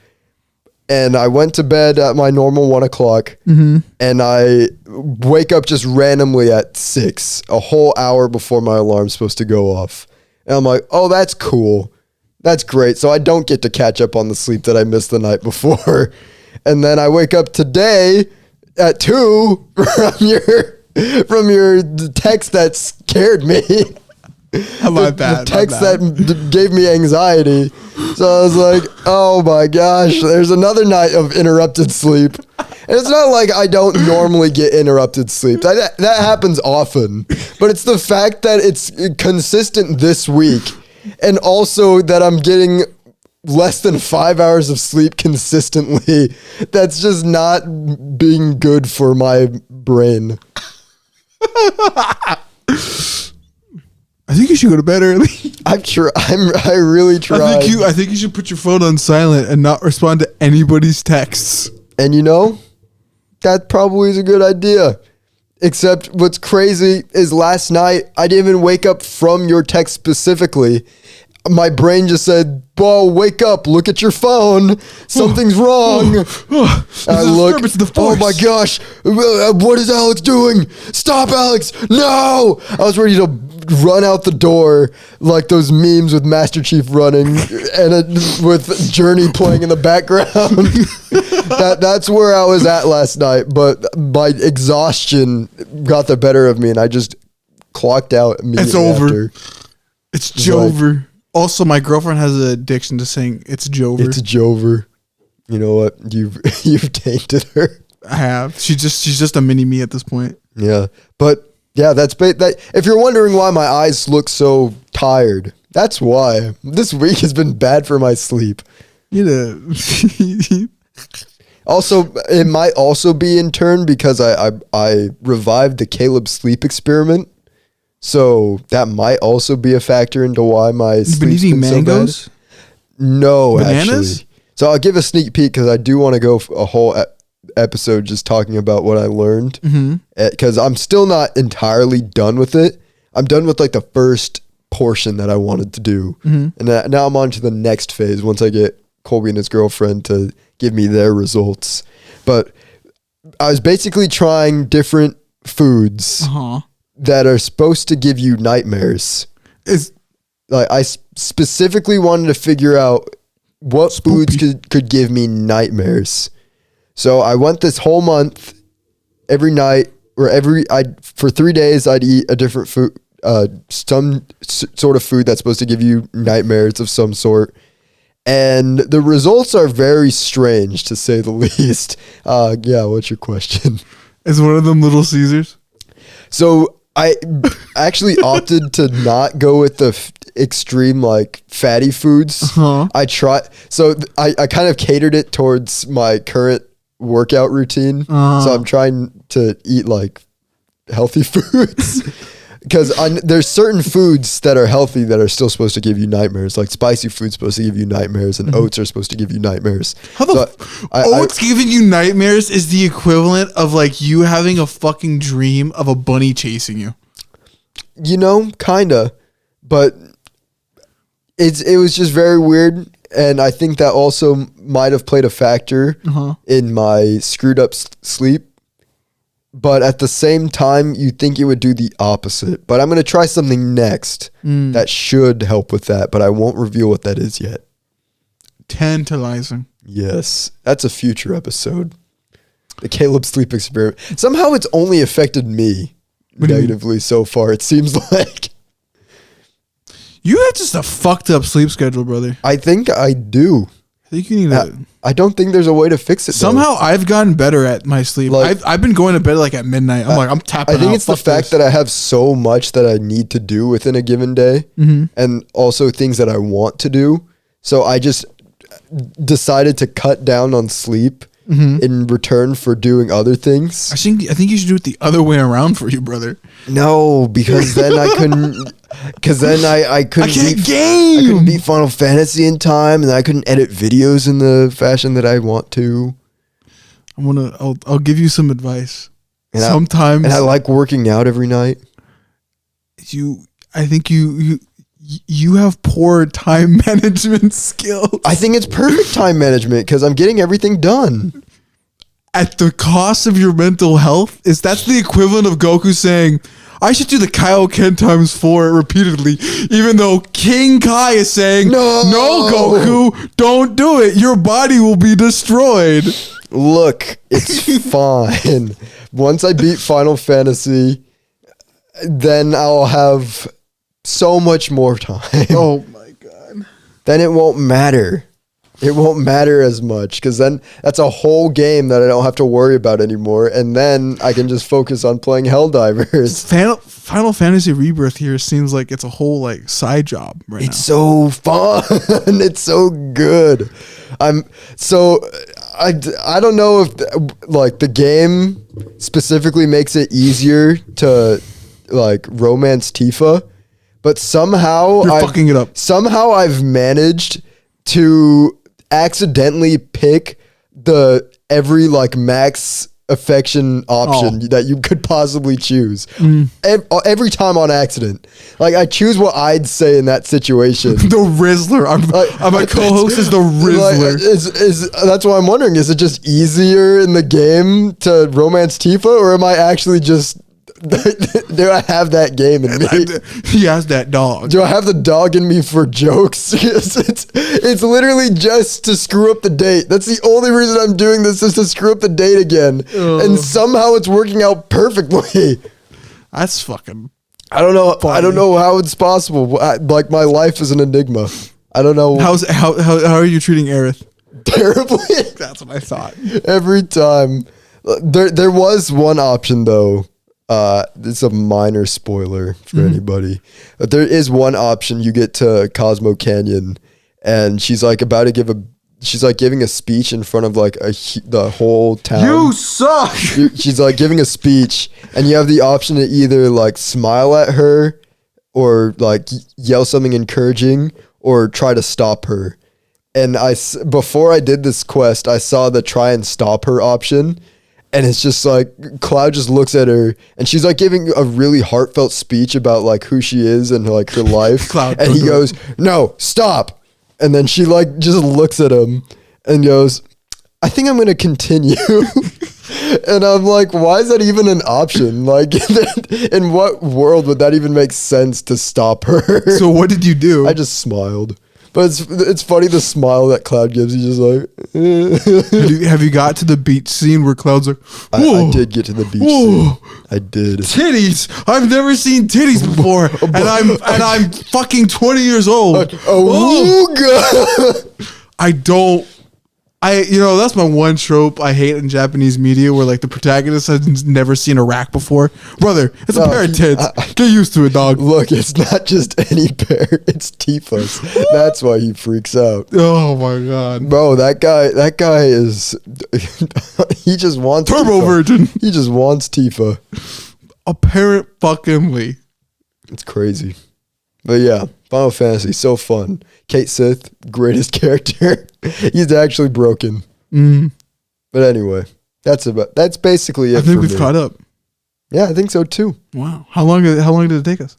And I went to bed at my normal 1 o'clock, and I wake up just randomly at 6, a whole hour before my alarm's supposed to go off. And I'm like, oh, that's cool. That's great. So I don't get to catch up on the sleep that I missed the night before. And then I wake up today at 2 from your from your text that scared me. The text that gave me anxiety. So I was like, oh my gosh, there's another night of interrupted sleep. And it's not like I don't normally get interrupted sleep. That happens often. But it's the fact that it's consistent this week. And also that I'm getting less than 5 hours of sleep consistently. That's just not being good for my brain. I think you should go to bed early. I really tried. I think you should put your phone on silent and not respond to anybody's texts. And that probably is a good idea. Except what's crazy is last night, I didn't even wake up from your text specifically. My brain just said, "Whoa, wake up, look at your phone. Something's wrong." I look, oh my gosh, what is Alex doing? Stop, Alex, no! I was ready to run out the door like those memes with Master Chief running and with Journey playing in the background. That's where I was at last night, but my exhaustion got the better of me and I just clocked out immediately. It's over. After. It's Jover. Also, my girlfriend has an addiction to saying it's Jover. It's Jover. You know what? You've tainted her. I have. She's just a mini me at this point. Yeah, but yeah, that. If you're wondering why my eyes look so tired, that's why. This week has been bad for my sleep. Also, it might also be in turn because I revived the Caleb sleep experiment. So that might also be a factor into why my sleep's been eating mangoes? So bad. No, bananas? Actually. So I'll give a sneak peek because I do want to go a whole episode just talking about what I learned. Because I'm still not entirely done with it. I'm done with like the first portion that I wanted to do. And now I'm on to the next phase once I get Colby and his girlfriend to give me their results. But I was basically trying different foods. That are supposed to give you nightmares. I specifically wanted to figure out what foods could give me nightmares. So I went this whole month, every night, or for 3 days, I'd eat a different food, some sort of food that's supposed to give you nightmares of some sort. And the results are very strange, to say the least. Yeah, what's your question? Is one of them Little Caesars? So I actually opted to not go with the extreme like fatty foods. I kind of catered it towards my current workout routine. So I'm trying to eat like healthy foods because there's certain foods that are healthy that are still supposed to give you nightmares. Like spicy food's supposed to give you nightmares and oats are supposed to give you nightmares. Oats giving you nightmares is the equivalent of like you having a fucking dream of a bunny chasing you. Kinda, but it was just very weird. And I think that also might have played a factor in my screwed up sleep. But at the same time, you think it would do the opposite. But I'm going to try something next that should help with that. But I won't reveal what that is yet. Tantalizing. Yes. That's a future episode. The Caleb sleep experiment. Somehow it's only affected me negatively so far, it seems like. You have just a fucked up sleep schedule, brother. I think I do. I think you need to. I don't think there's a way to fix it. Somehow I've gotten better at my sleep. I've been going to bed like at midnight. I'm tapping out. I think it's the fact that I have so much that I need to do within a given day and also things that I want to do. So I just decided to cut down on sleep in return for doing other things. I think you should do it the other way around for you, brother. No, because then I couldn't. Because then I couldn't. I can't game. I couldn't beat Final Fantasy in time, and I couldn't edit videos in the fashion that I want to. I'll give you some advice. And Sometimes, I like working out every night. I think you have poor time management skills. I think it's perfect time management because I'm getting everything done. At the cost of your mental health? That's the equivalent of Goku saying, I should do the Kaioken times 4 repeatedly, even though King Kai is saying, no, Goku, don't do it. Your body will be destroyed. Look, it's fine. Once I beat Final Fantasy, then I'll have so much more time. Oh my god. Then it won't matter. It won't matter as much because then that's a whole game that I don't have to worry about anymore. And then I can just focus on playing Helldivers. Final Fantasy Rebirth here seems like it's a whole like side job right now. It's so fun. It's so good. I don't know if like the game specifically makes it easier to like romance Tifa, but somehow You're fucking it up. Somehow I've managed to accidentally pick the every like max affection option that you could possibly choose every time on accident. Like I choose what I'd say in that situation. The Rizzler. My co-host is the Rizzler. Like, that's why I'm wondering, is it just easier in the game to romance Tifa, or am I actually just do I have that game in me? He has that dog. Do I have the dog in me for jokes? It's literally just to screw up the date. That's the only reason I'm doing this, is to screw up the date again. And somehow it's working out perfectly. That's fucking I don't know. funny. I don't know how it's possible. Like my life is an enigma. I don't know. How are you treating Aerith? Terribly. That's what I thought. Every time. There was one option though. It's a minor spoiler for anybody. But there is one option. You get to Cosmo Canyon, and she's like about to giving a speech in front of like the whole town. You suck. She's like giving a speech, and you have the option to either like smile at her, or like yell something encouraging, or try to stop her. And before I did this quest, I saw the try and stop her option. And it's just like Cloud just looks at her, and she's like giving a really heartfelt speech about like who she is and like her life. Cloud, and he goes, "No, stop." And then she like just looks at him and goes, "I think I'm going to continue." And I'm like, why is that even an option? Like, in what world would that even make sense to stop her? So what did you do? I just smiled. But it's funny, the smile that Cloud gives. He's just like, have you got to the beach scene where Cloud's like, I did get to the beach scene. I did. Titties. I've never seen titties before, and I'm fucking 20 years old. That's my one trope I hate in Japanese media, where like the protagonist has never seen a rack before. Brother, it's a pair of tits. Get used to it, dog. Look, it's not just any pair. It's Tifa's. That's why he freaks out. Oh my god, bro, that guy is. He just wants Turbo Tifa. Virgin. He just wants Tifa. Apparent fucking Lee. It's crazy, but yeah. Final Fantasy, so fun. Kate Sith, greatest character. He's actually broken. But anyway, that's basically it. I think we've caught up. Yeah, I think so too. Wow. How long did it take us?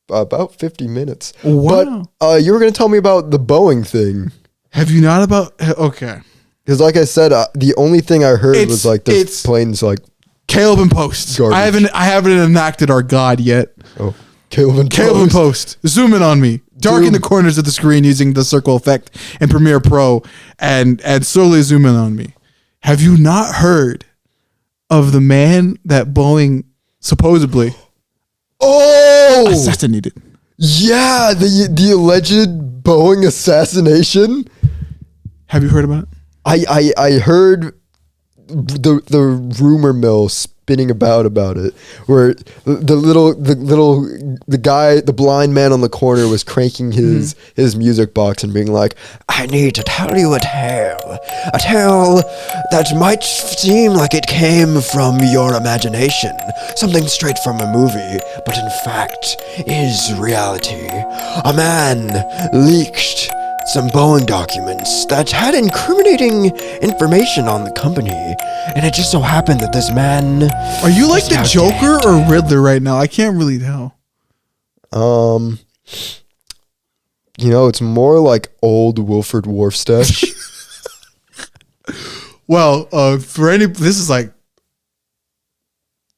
About 50 minutes. Wow. But you were going to tell me about the Boeing thing. Have you not okay. Because like I said, the only thing I heard was like the planes like Caleb and Post. Garbage. I haven't enacted our god yet. Oh. Caleb and Post. Zoom in on me. Darken the corners of the screen using the circle effect in Premiere Pro and slowly zoom in on me. Have you not heard of the man that Boeing supposedly assassinated? Yeah, the alleged Boeing assassination. Have you heard about it? I heard the rumor mill spinning about it, where the blind man on the corner was cranking his music box and being like, "I need to tell you a tale that might seem like it came from your imagination, something straight from a movie, but in fact is reality. A man leaked some Boeing documents that had incriminating information on the company, and it just so happened that this man..." Are you like the Joker or Riddler right now? I can't really tell. It's more like old Wilford Warfstache. Well, this is like,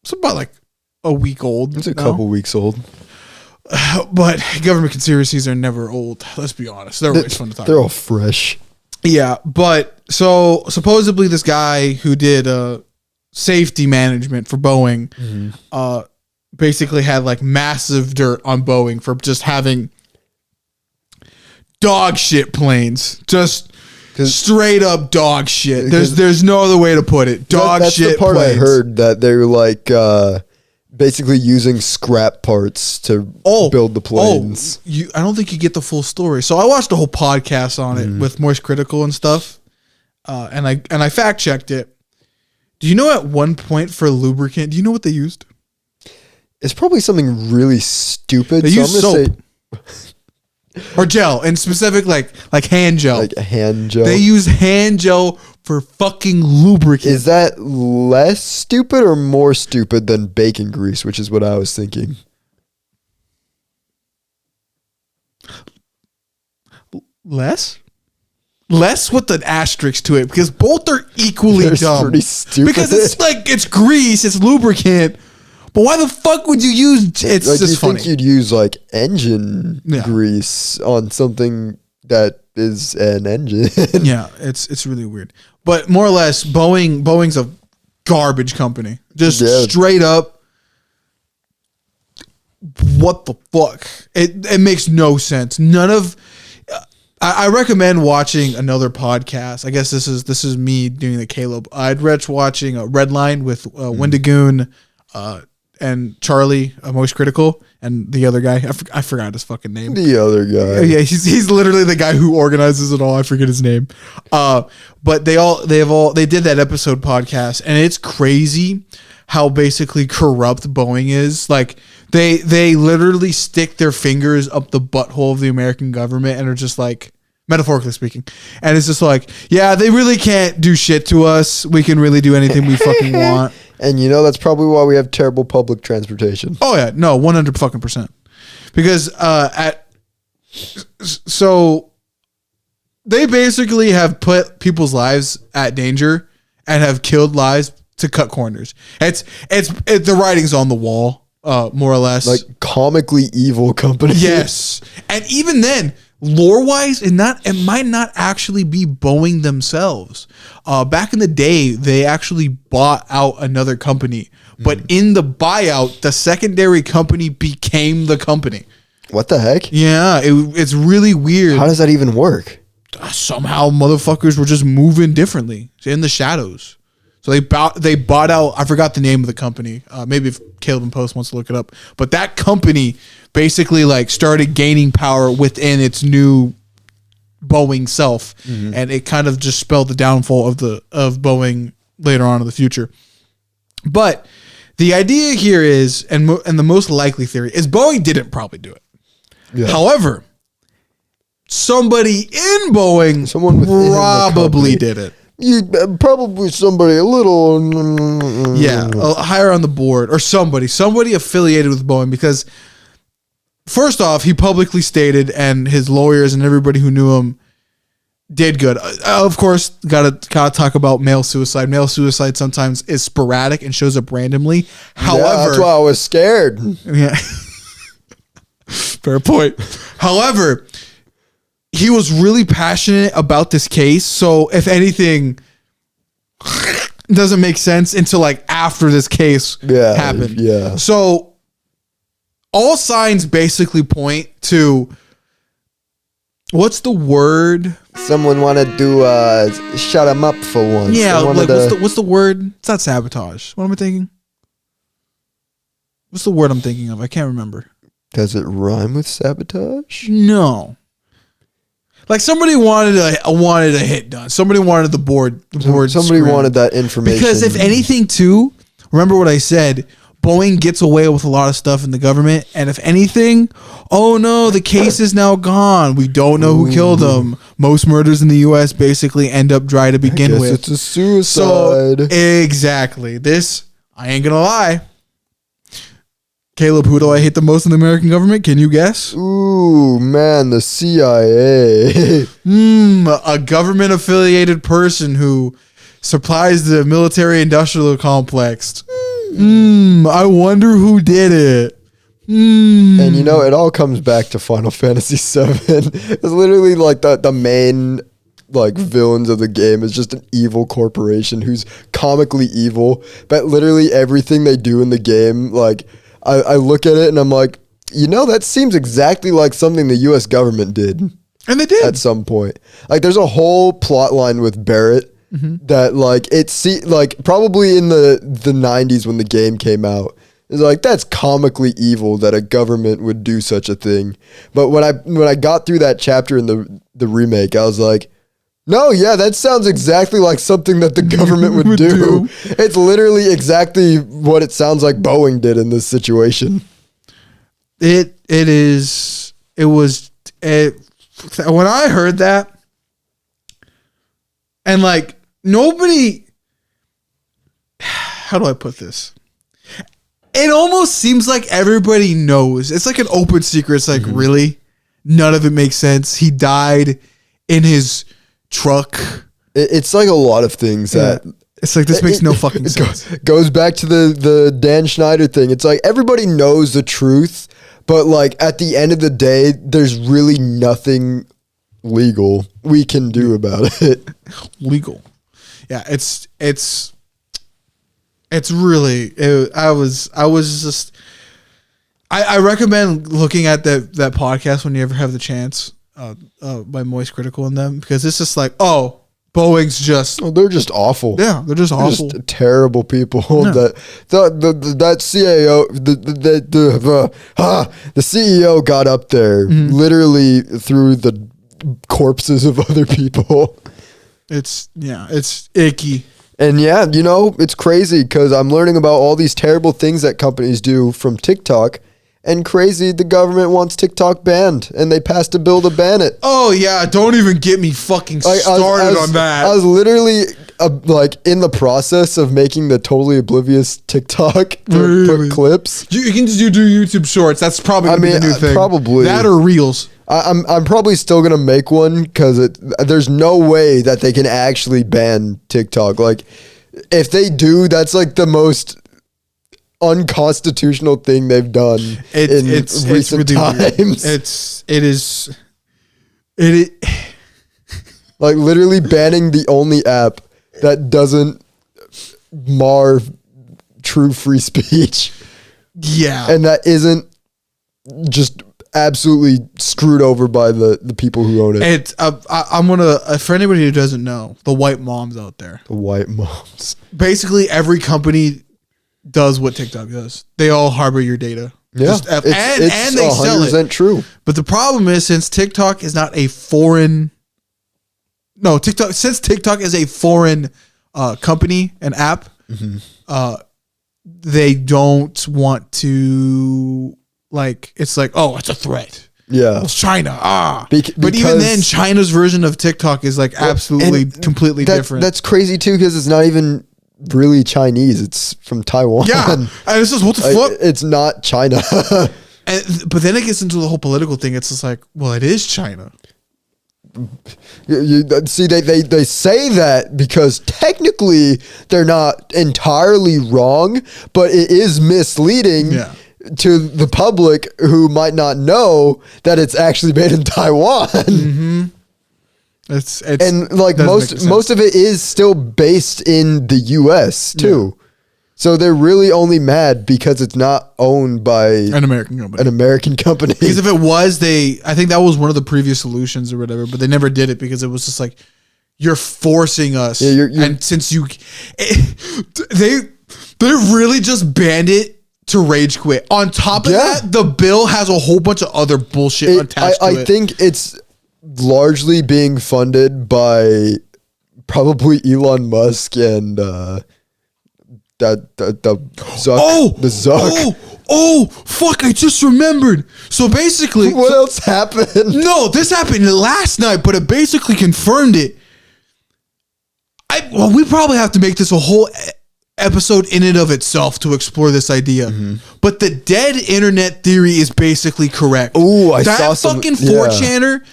it's about like a week old. It's a couple weeks old. But government conspiracies are never old. Let's be honest. They're always fun to talk about. They're all fresh. Yeah, but so supposedly this guy who did safety management for Boeing basically had like massive dirt on Boeing for just having dog shit planes. Just straight up dog shit. There's no other way to put it. Dog that's shit the part planes. I heard, that they were like basically using scrap parts to build the planes. I don't think you get the full story. So I watched a whole podcast on it with Moist Critical and stuff, and I fact checked it. Do you know at one point for lubricant? Do you know what they used? It's probably something really stupid. They used soap or gel, and specific like hand gel. Like hand gel. They use hand gel for fucking lubricant. Is that less stupid or more stupid than bacon grease, which is what I was thinking? Less with an asterisk to it, because both are equally dumb. Pretty stupid. Because it's grease, it's lubricant. But why the fuck would you use? It's like, just you funny. think you'd use like engine grease on something that is an engine? Yeah, it's really weird. But more or less, Boeing's a garbage company. Just straight up. What the fuck? It makes no sense. None of. I recommend watching another podcast. I guess this is me doing the Caleb. I'd recommend watching Redline with Wendigoon and Charlie, Most Critical, and the other guy. I forgot his fucking name. The other guy. Yeah, he's literally the guy who organizes it all. I forget his name. But they did that episode podcast, and it's crazy how basically corrupt Boeing is. Like they literally stick their fingers up the butthole of the American government and are just like, metaphorically speaking, and it's just like, yeah, they really can't do shit to us. We can really do anything we fucking want. And that's probably why we have terrible public transportation. Oh yeah, no, 100%. Because so they basically have put people's lives at danger and have killed lives to cut corners. The writing's on the wall, more or less. Like comically evil company. Yes, and even then, lore-wise, it might not actually be Boeing themselves. Back in the day, they actually bought out another company, but in the buyout, the secondary company became the company. What the heck? Yeah, it's really weird. How does that even work? Somehow, motherfuckers were just moving differently in the shadows. So they bought out. I forgot the name of the company. Maybe if Caleb and Post wants to look it up, but that company basically like started gaining power within its new Boeing self, and it kind of just spelled the downfall of Boeing later on in the future. But the idea here is, and the most likely theory is, Boeing didn't probably do it. Yeah. However, somebody in Boeing probably did it. Probably somebody a little higher on the board, or somebody affiliated with Boeing, because first off, he publicly stated, and his lawyers and everybody who knew him did good. Of course, gotta talk about male suicide. Male suicide sometimes is sporadic and shows up randomly. However, that's why I was scared. Yeah, fair point. However, he was really passionate about this case, so if anything doesn't make sense until like after this case happened. Yeah. So all signs basically point to, what's the word? Someone wanted to shut him up for once. Yeah, like what's the word? It's not sabotage. What am I thinking? What's the word I'm thinking of? I can't remember. Does it rhyme with sabotage? No. Like somebody wanted a hit done. Somebody wanted the board. Somebody wanted that information. Because if anything, too, remember what I said. Boeing gets away with a lot of stuff in the government, and if anything, oh no, the case is now gone. We don't know who killed him. Most murders in the U.S. basically end up dry to begin with. It's a suicide. So, exactly. This, I ain't gonna lie. Caleb, who do I hate the most in the American government? Can you guess? Ooh, man, the CIA. A government-affiliated person who supplies the military-industrial complex. I wonder who did it. And it all comes back to Final Fantasy VII. It's literally like the main like villains of the game is just an evil corporation who's comically evil, but literally everything they do in the game, like I look at it and I'm like, that seems exactly like something the U.S. government did. And they did at some point. Like there's a whole plot line with Barrett that like probably in the 90s when the game came out. It's like, that's comically evil that a government would do such a thing. But when I got through that chapter in the remake, I was like, no, yeah, that sounds exactly like something that the government would do. It's literally exactly what it sounds like Boeing did in this situation. When I heard that, and like nobody, how do I put this? It almost seems like everybody knows. It's like an open secret. It's like, really? None of it makes sense. He died in his truck. It's like a lot of things that... It's like, this makes no fucking sense. Goes back to the Dan Schneider thing. It's like, everybody knows the truth, but like at the end of the day, there's really nothing legal we can do about it. Legal. Yeah, it's really, I recommend looking at that podcast when you ever have the chance, by Moist Critical and them, because it's just like, oh, Boeing's just, they're just awful. Yeah, they're just awful. Just terrible people. Yeah. That CEO, the CEO got up there literally through the corpses of other people. It's icky. And yeah, it's crazy because I'm learning about all these terrible things that companies do from TikTok. And crazy, the government wants TikTok banned, and they passed a bill to ban it. Oh yeah, don't even get me fucking started on that. I was literally in the process of making the Totally Oblivious TikTok to put clips. You can just do YouTube Shorts. That's probably gonna be the new thing. Probably that or Reels. I'm probably still gonna make one because there's no way that they can actually ban TikTok. Like, if they do, that's like the most unconstitutional thing they've done in recent times. It is like literally banning the only app that doesn't mar true free speech. Yeah, and that isn't just absolutely screwed over by the people who own it. I'm gonna, for anybody who doesn't know, the white moms out there. The white moms. Basically, every company does what TikTok does. They all harbor your data. Yeah, and they sell it. 100% true. But the problem is, since TikTok is a foreign company and app, they don't want to, like, it's like, oh, it's a threat. Yeah, it's China. But even then, China's version of TikTok is like absolutely completely different. That's crazy too, because it's not even really Chinese. It's from Taiwan. Yeah, and it's just, what the fuck? It's not China. But then it gets into the whole political thing. It's just like, well, it is China. See, they say that because technically they're not entirely wrong, but it is misleading to the public who might not know that it's actually made in Taiwan. Mm-hmm. It's and like most of it is still based in the US too. Yeah. So they're really only mad because it's not owned by an American company. Because if it was, I think that was one of the previous solutions or whatever, but they never did it because it was just like, you're forcing us. Yeah, and since they really just banned it to rage quit. On top of that, the bill has a whole bunch of other bullshit attached to it. I think it's largely being funded by probably Elon Musk and the Zuck. Oh, fuck, I just remembered. So basically, what else happened? No, this happened last night, but it basically confirmed it. We probably have to make this a whole episode in and of itself to explore this idea. Mm-hmm. But the dead internet theory is basically correct. Oh, I saw some. That fucking 4chaner.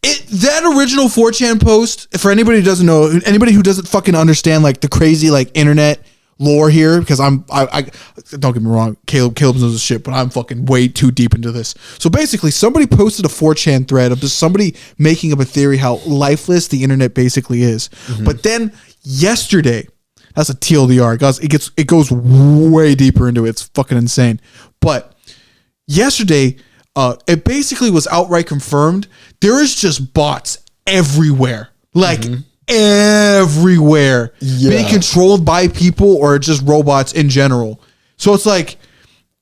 That original 4chan post, for anybody who doesn't know, anybody who doesn't fucking understand like the crazy like internet lore here because I don't get me wrong, Caleb knows his shit, but I'm fucking way too deep into this. So basically, somebody posted a 4chan thread of just somebody making up a theory how lifeless the internet basically is. But then yesterday, that's a TLDR, guys. It goes way deeper into it. It's fucking insane. But yesterday, it basically was outright confirmed. There is just bots everywhere, like everywhere, being controlled by people or just robots in general. So it's like,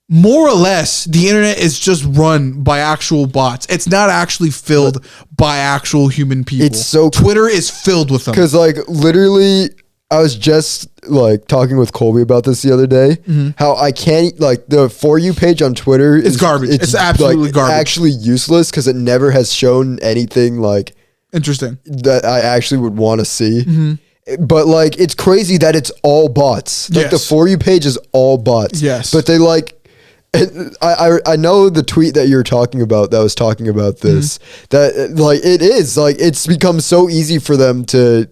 more or less, the internet is just run by actual bots. It's not actually filled by actual human people. It's so Twitter is filled with them. Because like literally, I was just like talking with Colby about this the other day. How I can't like the For You page on Twitter is garbage. It's absolutely like, garbage. Actually useless because it never has shown anything like interesting that I actually would want to see. But like it's crazy that it's all bots. Like the For You page is all bots. Yes. But they like. I know the tweet that you're talking about that was talking about this that like it is like it's become so easy for them to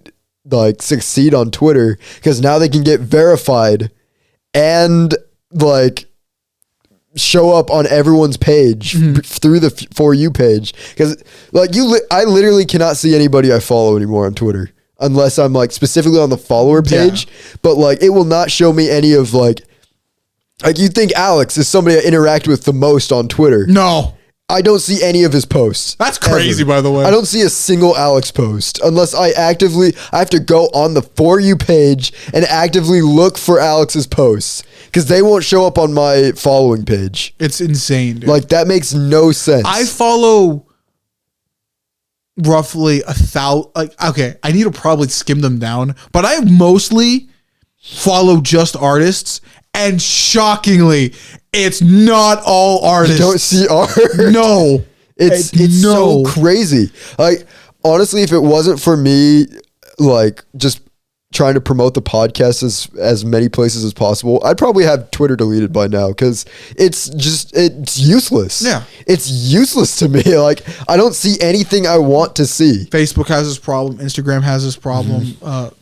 like succeed on Twitter because now they can get verified and like show up on everyone's page through the For You page because like I literally cannot see anybody I follow anymore on Twitter unless I'm like specifically on the follower page, but like it will not show me any of like you think Alex is somebody I interact with the most on Twitter. No. I don't see any of his posts. That's crazy, ever. by the way. I don't see a single Alex post unless I have to go on the For You page and actively look for Alex's posts because they won't show up on my following page. It's insane, dude. Like that makes no sense. I follow roughly 1,000. Like, okay, I need to probably skim them down, but I mostly follow just artists. And shockingly, it's not all artists. You don't see art. No. It's so crazy. Like, honestly, if it wasn't for me, like, just trying to promote the podcast as many places as possible, I'd probably have Twitter deleted by now because it's useless. Yeah. It's useless to me. Like, I don't see anything I want to see. Facebook has this problem. Instagram has this problem.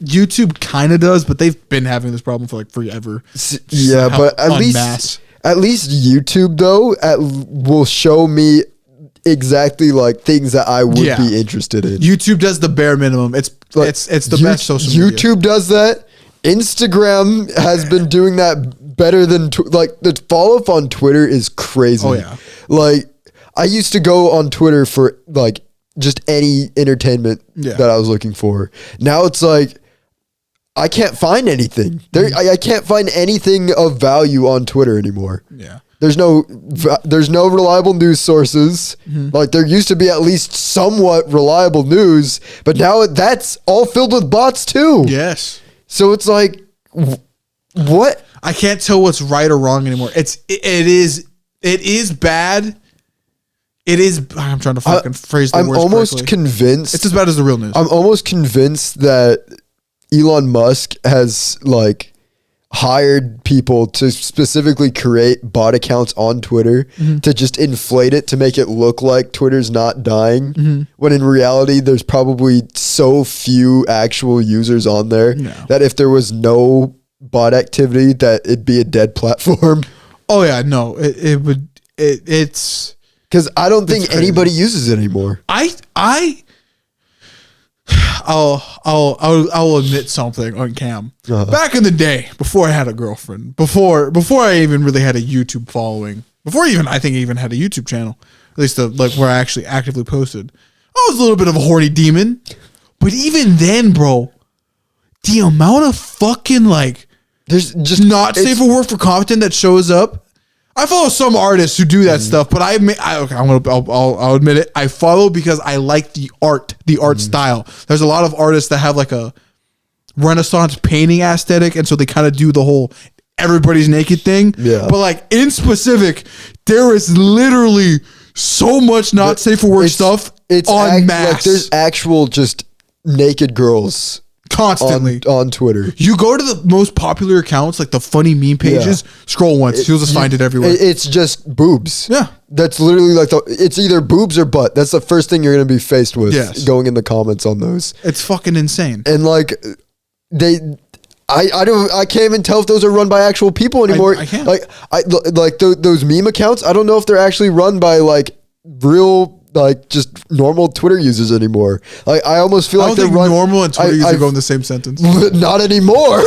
YouTube kind of does, but they've been having this problem for like forever. Yeah, but at least YouTube, though, will show me exactly like things that I would be interested in. YouTube does the bare minimum. It's the best social media. YouTube does that. Instagram has been doing that better than like the follow up on Twitter is crazy. Oh yeah. Like I used to go on Twitter for like just any entertainment that I was looking for. Now it's like I can't find anything. I can't find anything of value on Twitter anymore. Yeah. There's no reliable news sources. Like there used to be at least somewhat reliable news, but now that's all filled with bots too. Yes. So it's like, what? I can't tell what's right or wrong anymore. It is bad. It is. I'm trying to fucking phrase the words correctly. I'm almost convinced. It's as bad as the real news. I'm almost convinced that Elon Musk has like hired people to specifically create bot accounts on Twitter to just inflate it to make it look like Twitter's not dying when in reality there's probably so few actual users on there that if there was no bot activity that it'd be a dead platform. Oh yeah, no, it's because I don't think anybody uses it anymore. I'll admit something on cam. Back in the day, before I had a girlfriend, before I even really had a YouTube following, I think I even had a YouTube channel, at least where I actually actively posted, I was a little bit of a horny demon. But even then, bro, the amount of fucking like there's just not safe for work for content that shows up. I follow some artists who do that stuff, but I'll admit it. I follow because I like the art style. There's a lot of artists that have like a Renaissance painting aesthetic, and so they kind of do the whole everybody's naked thing. Yeah. But like in specific, there is literally so much not safe for work stuff. It's en masse. Like there's actual just naked girls. Constantly on Twitter. You go to the most popular accounts, like the funny meme pages, scroll once, you'll just find it everywhere. It's just boobs. Yeah. That's literally like it's either boobs or butt. That's the first thing you're going to be faced with going in the comments on those. It's fucking insane. And like I can't even tell if those are run by actual people anymore. I can't. Those meme accounts. I don't know if they're actually run by like real like just normal Twitter users anymore. Like I almost feel I like don't they're think normal and Twitter users go in the same sentence. Not anymore.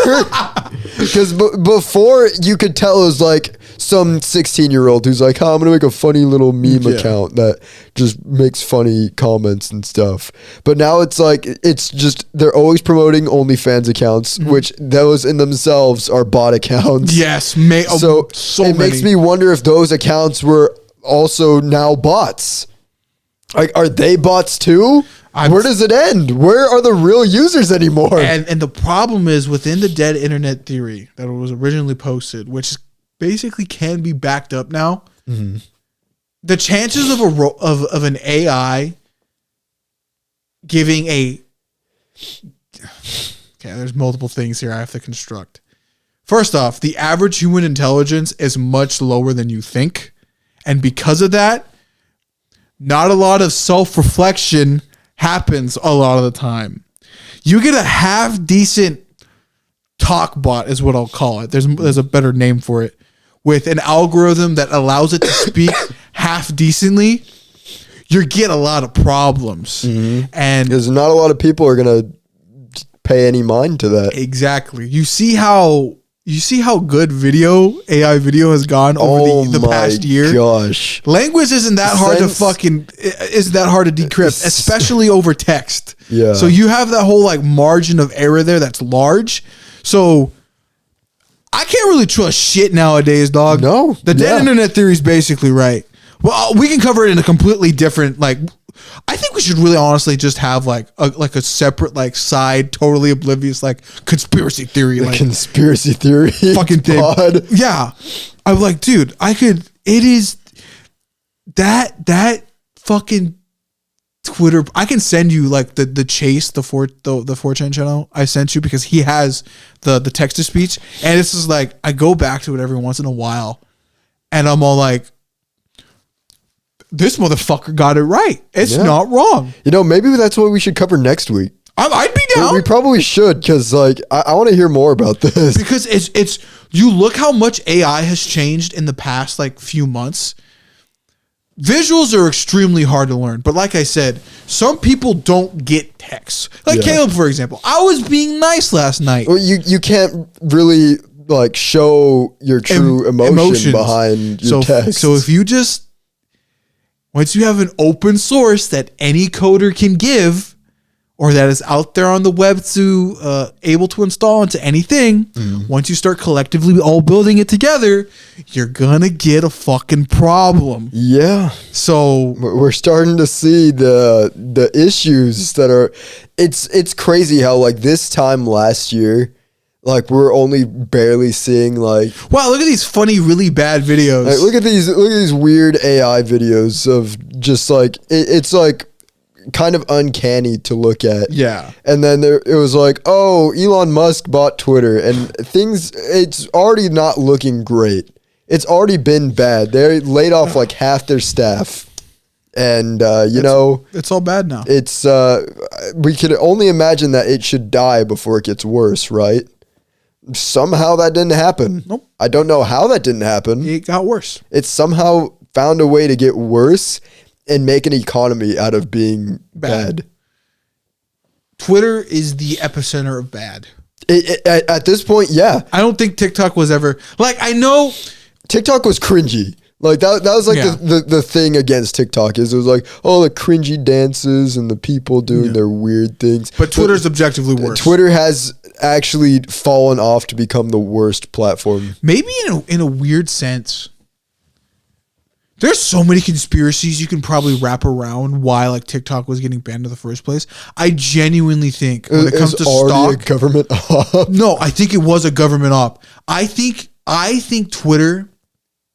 Because before you could tell it was like some 16-year-old who's like, oh, I'm gonna make a funny little meme account that just makes funny comments and stuff. But now it's like it's just they're always promoting OnlyFans accounts, which those in themselves are bot accounts. Yes, so it makes me wonder if those accounts were also now bots. Like, are they bots too? Where does it end? Where are the real users anymore? And the problem is within the dead internet theory that was originally posted, which basically can be backed up now. Mm-hmm. The chances of an AI giving there's multiple things here I have to construct. First off, the average human intelligence is much lower than you think, and because of that, not a lot of self-reflection happens a lot of the time. You get a half decent talk bot is what I'll call it. There's a better name for it, with an algorithm that allows it to speak half decently. You get a lot of problems, and because not a lot of people are gonna pay any mind to that. Exactly. You see how good AI video has gone over the past year. Gosh, language isn't that hard to decrypt, especially over text. Yeah. So you have that whole like margin of error there that's large. So I can't really trust shit nowadays, dog. No. The dead internet theory is basically right. Well, we can cover it in a completely different like. I think we should really honestly just have like a separate like side, totally oblivious like conspiracy theory, the like conspiracy theory fucking thing. Pod. Yeah, I'm like, dude, it is that fucking Twitter. I can send you like the Chase, the 4chan channel I sent you because he has the text to speech, and it's just like I go back to it every once in a while, and I'm all like, this motherfucker got it right. It's not wrong. You know, maybe that's what we should cover next week. I'd be down. We probably should, because like I want to hear more about this. Because it's you look how much AI has changed in the past like few months. Visuals are extremely hard to learn, but like I said, some people don't get text. Like Caleb, for example. I was being nice last night. Well, you can't really like show your true emotions behind your text. So if you just once you have an open source that any coder can give, or that is out there on the web to able to install into anything, once you start collectively all building it together, you're gonna get a fucking problem. Yeah. So we're starting to see the issues that are. It's crazy how like this time last year, like we're only barely seeing like, wow, look at these funny, really bad videos. Like, look at these weird AI videos of just like it's like kind of uncanny to look at. Yeah. And then it was like, oh, Elon Musk bought Twitter, and it's already not looking great. It's already been bad. They laid off like half their staff. And it's all bad now. It's we could only imagine that it should die before it gets worse, right? Somehow that didn't happen. Nope. I don't know how that didn't happen. It got worse. It somehow found a way to get worse and make an economy out of being bad. Twitter is the epicenter of bad. At this point, yeah. I don't think TikTok was ever like. I know TikTok was cringy. Like that was like the thing against TikTok is it was like, oh, the cringy dances and the people doing their weird things. But Twitter's objectively worse. Twitter has actually fallen off to become the worst platform. Maybe in a weird sense. There's so many conspiracies you can probably wrap around why like TikTok was getting banned in the first place. I genuinely think when it comes to stock, a government op. No, I think it was a government op. I think Twitter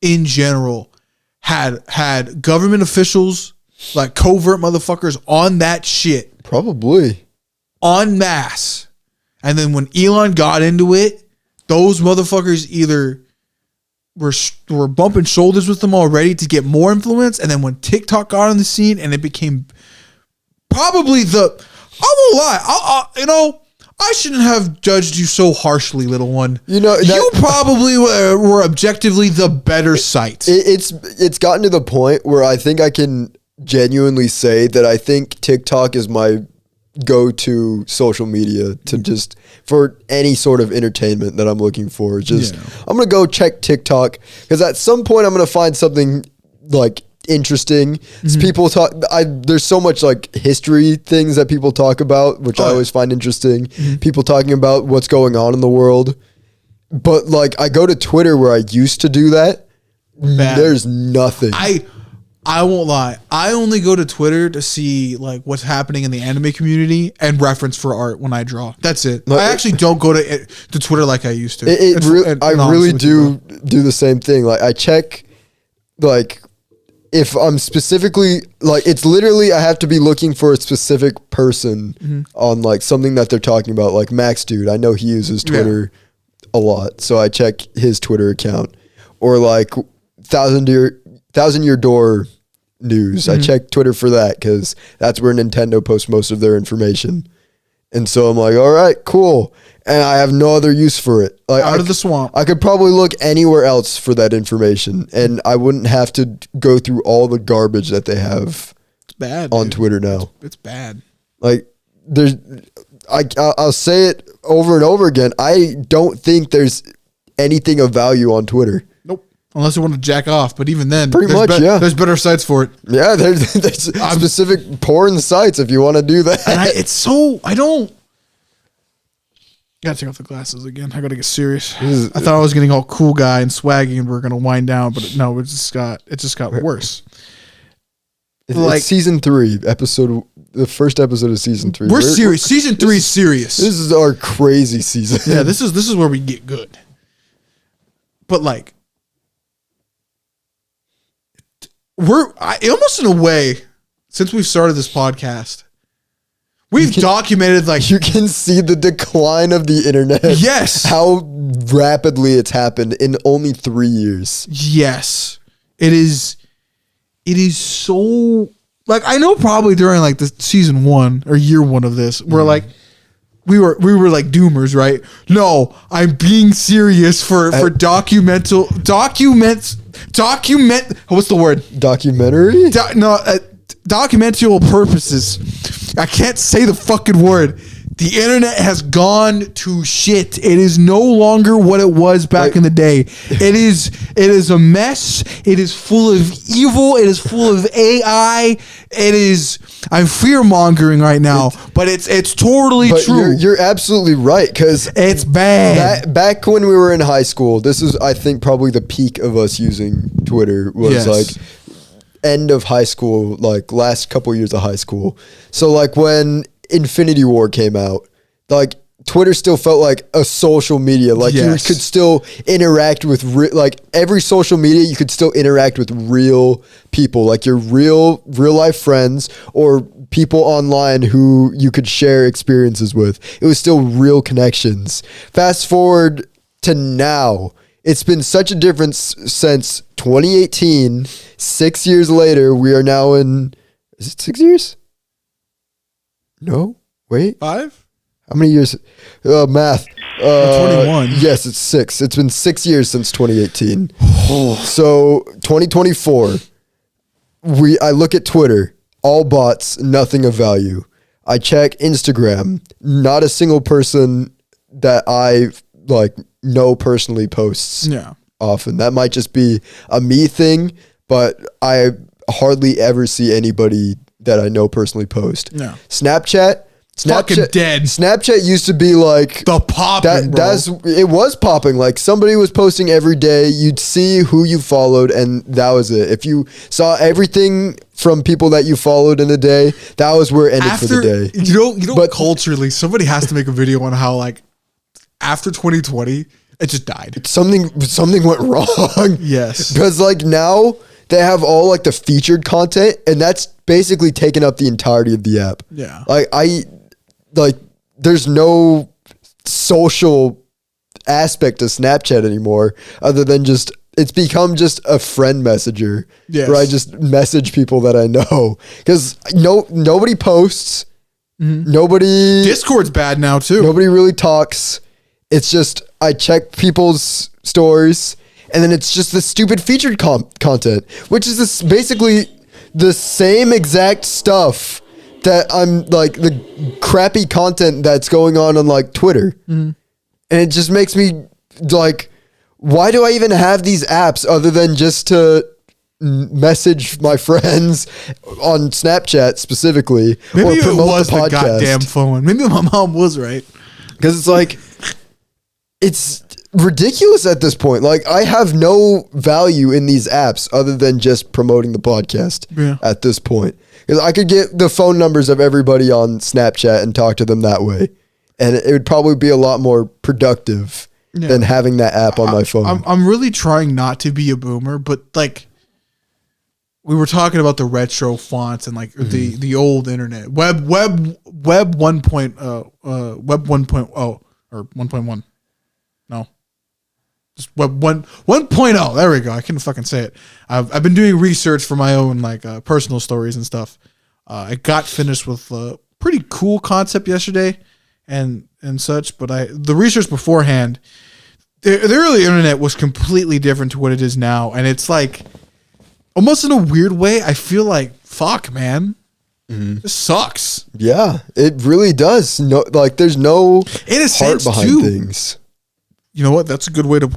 in general had government officials, like covert motherfuckers on that shit. Probably. En masse. And then when Elon got into it, those motherfuckers either were bumping shoulders with them already to get more influence, and then when TikTok got on the scene and it became probably I won't lie, I shouldn't have judged you so harshly, little one. You know, you probably were objectively the better site. It's gotten to the point where I think I can genuinely say that I think TikTok is my go-to social media to just for any sort of entertainment that I'm looking for. I'm gonna go check TikTok because at some point I'm gonna find something like interesting. People talk. There's so much like history things that people talk about, which I always find interesting. People talking about what's going on in the world, but like I go to Twitter where I used to do that. There's nothing. I won't lie. I only go to Twitter to see like what's happening in the anime community and reference for art when I draw. That's it. I actually don't go to Twitter like I used to. I really do the same thing. Like I check like if I'm specifically like it's literally I have to be looking for a specific person on like something that they're talking about. Like Max Dude, I know he uses Twitter a lot, so I check his Twitter account. Or like Thousand Year Door news. I check Twitter for that because that's where Nintendo posts most of their information. And so I'm like, all right, cool. And I have no other use for it. Like, Out of the swamp. I could probably look anywhere else for that information, and I wouldn't have to go through all the garbage that they have on Twitter now. It's bad. Like, I'll say it over and over again. I don't think there's anything of value on Twitter. Unless you want to jack off, but even then, there's better sites for it. Yeah, there's specific porn sites if you want to do that. And I don't. Gotta take off the glasses again. I gotta get serious. I thought I was getting all cool guy and swaggy, and we're gonna wind down, but no, it just got worse. It's season 3, the first episode of season 3. We're serious. Season 3 is serious. This is our crazy season. Yeah, this is where we get good. But like. Almost in a way, since we've started this podcast, we've documented like you can see the decline of the internet. Yes, how rapidly it's happened in only 3 years. Yes, it is. It is so like I know probably during like the season 1 or year 1 of this, we're like. We were like doomers, right? No, I'm being serious for document. What's the word? Documentary? Documental purposes. I can't say the fucking word. The internet has gone to shit. It is no longer what it was back in the day. It is a mess. It is full of evil. It is full of AI. I'm fear mongering right now, but it's totally true. You're absolutely right because it's bad. Back when we were in high school, this is I think probably the peak of us using Twitter was like end of high school, like last couple years of high school. So like when Infinity War came out, like Twitter still felt like a social media. Like you could still interact with like every social media. You could still interact with real people, like your real life friends or people online who you could share experiences with. It was still real connections. Fast forward to now. It's been such a difference since 2018. 6 years later, we are now in. Is it 6 years? No, wait. 5? How many years? Math. 21. Yes, it's 6. It's been 6 years since 2018. So 2024, I look at Twitter, all bots, nothing of value. I check Instagram, not a single person that I like know personally posts often. That might just be a me thing, but I hardly ever see anybody that I know personally post. No. Snapchat fucking dead. Snapchat used to be like the popping, bro. It was popping. Like somebody was posting every day. You'd see who you followed, and that was it. If you saw everything from people that you followed in a day, that was where it ended for the day. You know. But culturally, somebody has to make a video on how like after 2020, it just died. Something went wrong. Yes, because like now they have all like the featured content, and that's basically taken up the entirety of the app. Yeah, like there's no social aspect of Snapchat anymore other than just it's become just a friend messenger where I just message people that I know because nobody posts. Nobody. Discord's bad now too. Nobody really talks. It's just I check people's stories, and then it's just the stupid featured content, which is basically the same exact stuff that I'm like the crappy content that's going on like Twitter, and it just makes me like, why do I even have these apps other than just to message my friends on Snapchat specifically? Maybe or it promote was the podcast? goddamn phone. Maybe my mom was right. Because it's like, it's ridiculous at this point. Like, I have no value in these apps other than just promoting the podcast at this point. Because I could get the phone numbers of everybody on Snapchat and talk to them that way. And it would probably be a lot more productive than having that app on my phone. I'm really trying not to be a boomer, but like, we were talking about the retro fonts and like the old internet, web 1.0, web 1.0 or 1.1. No, just web 1.0. There we go. I couldn't fucking say it. I've been doing research for my own like personal stories and stuff. I got finished with a pretty cool concept yesterday and such, but the research beforehand, the early internet was completely different to what it is now, and it's like, almost in a weird way, I feel like, fuck, man. This sucks. Yeah, it really does. No, like there's no in a sense heart behind too, things. You know what? That's a good way to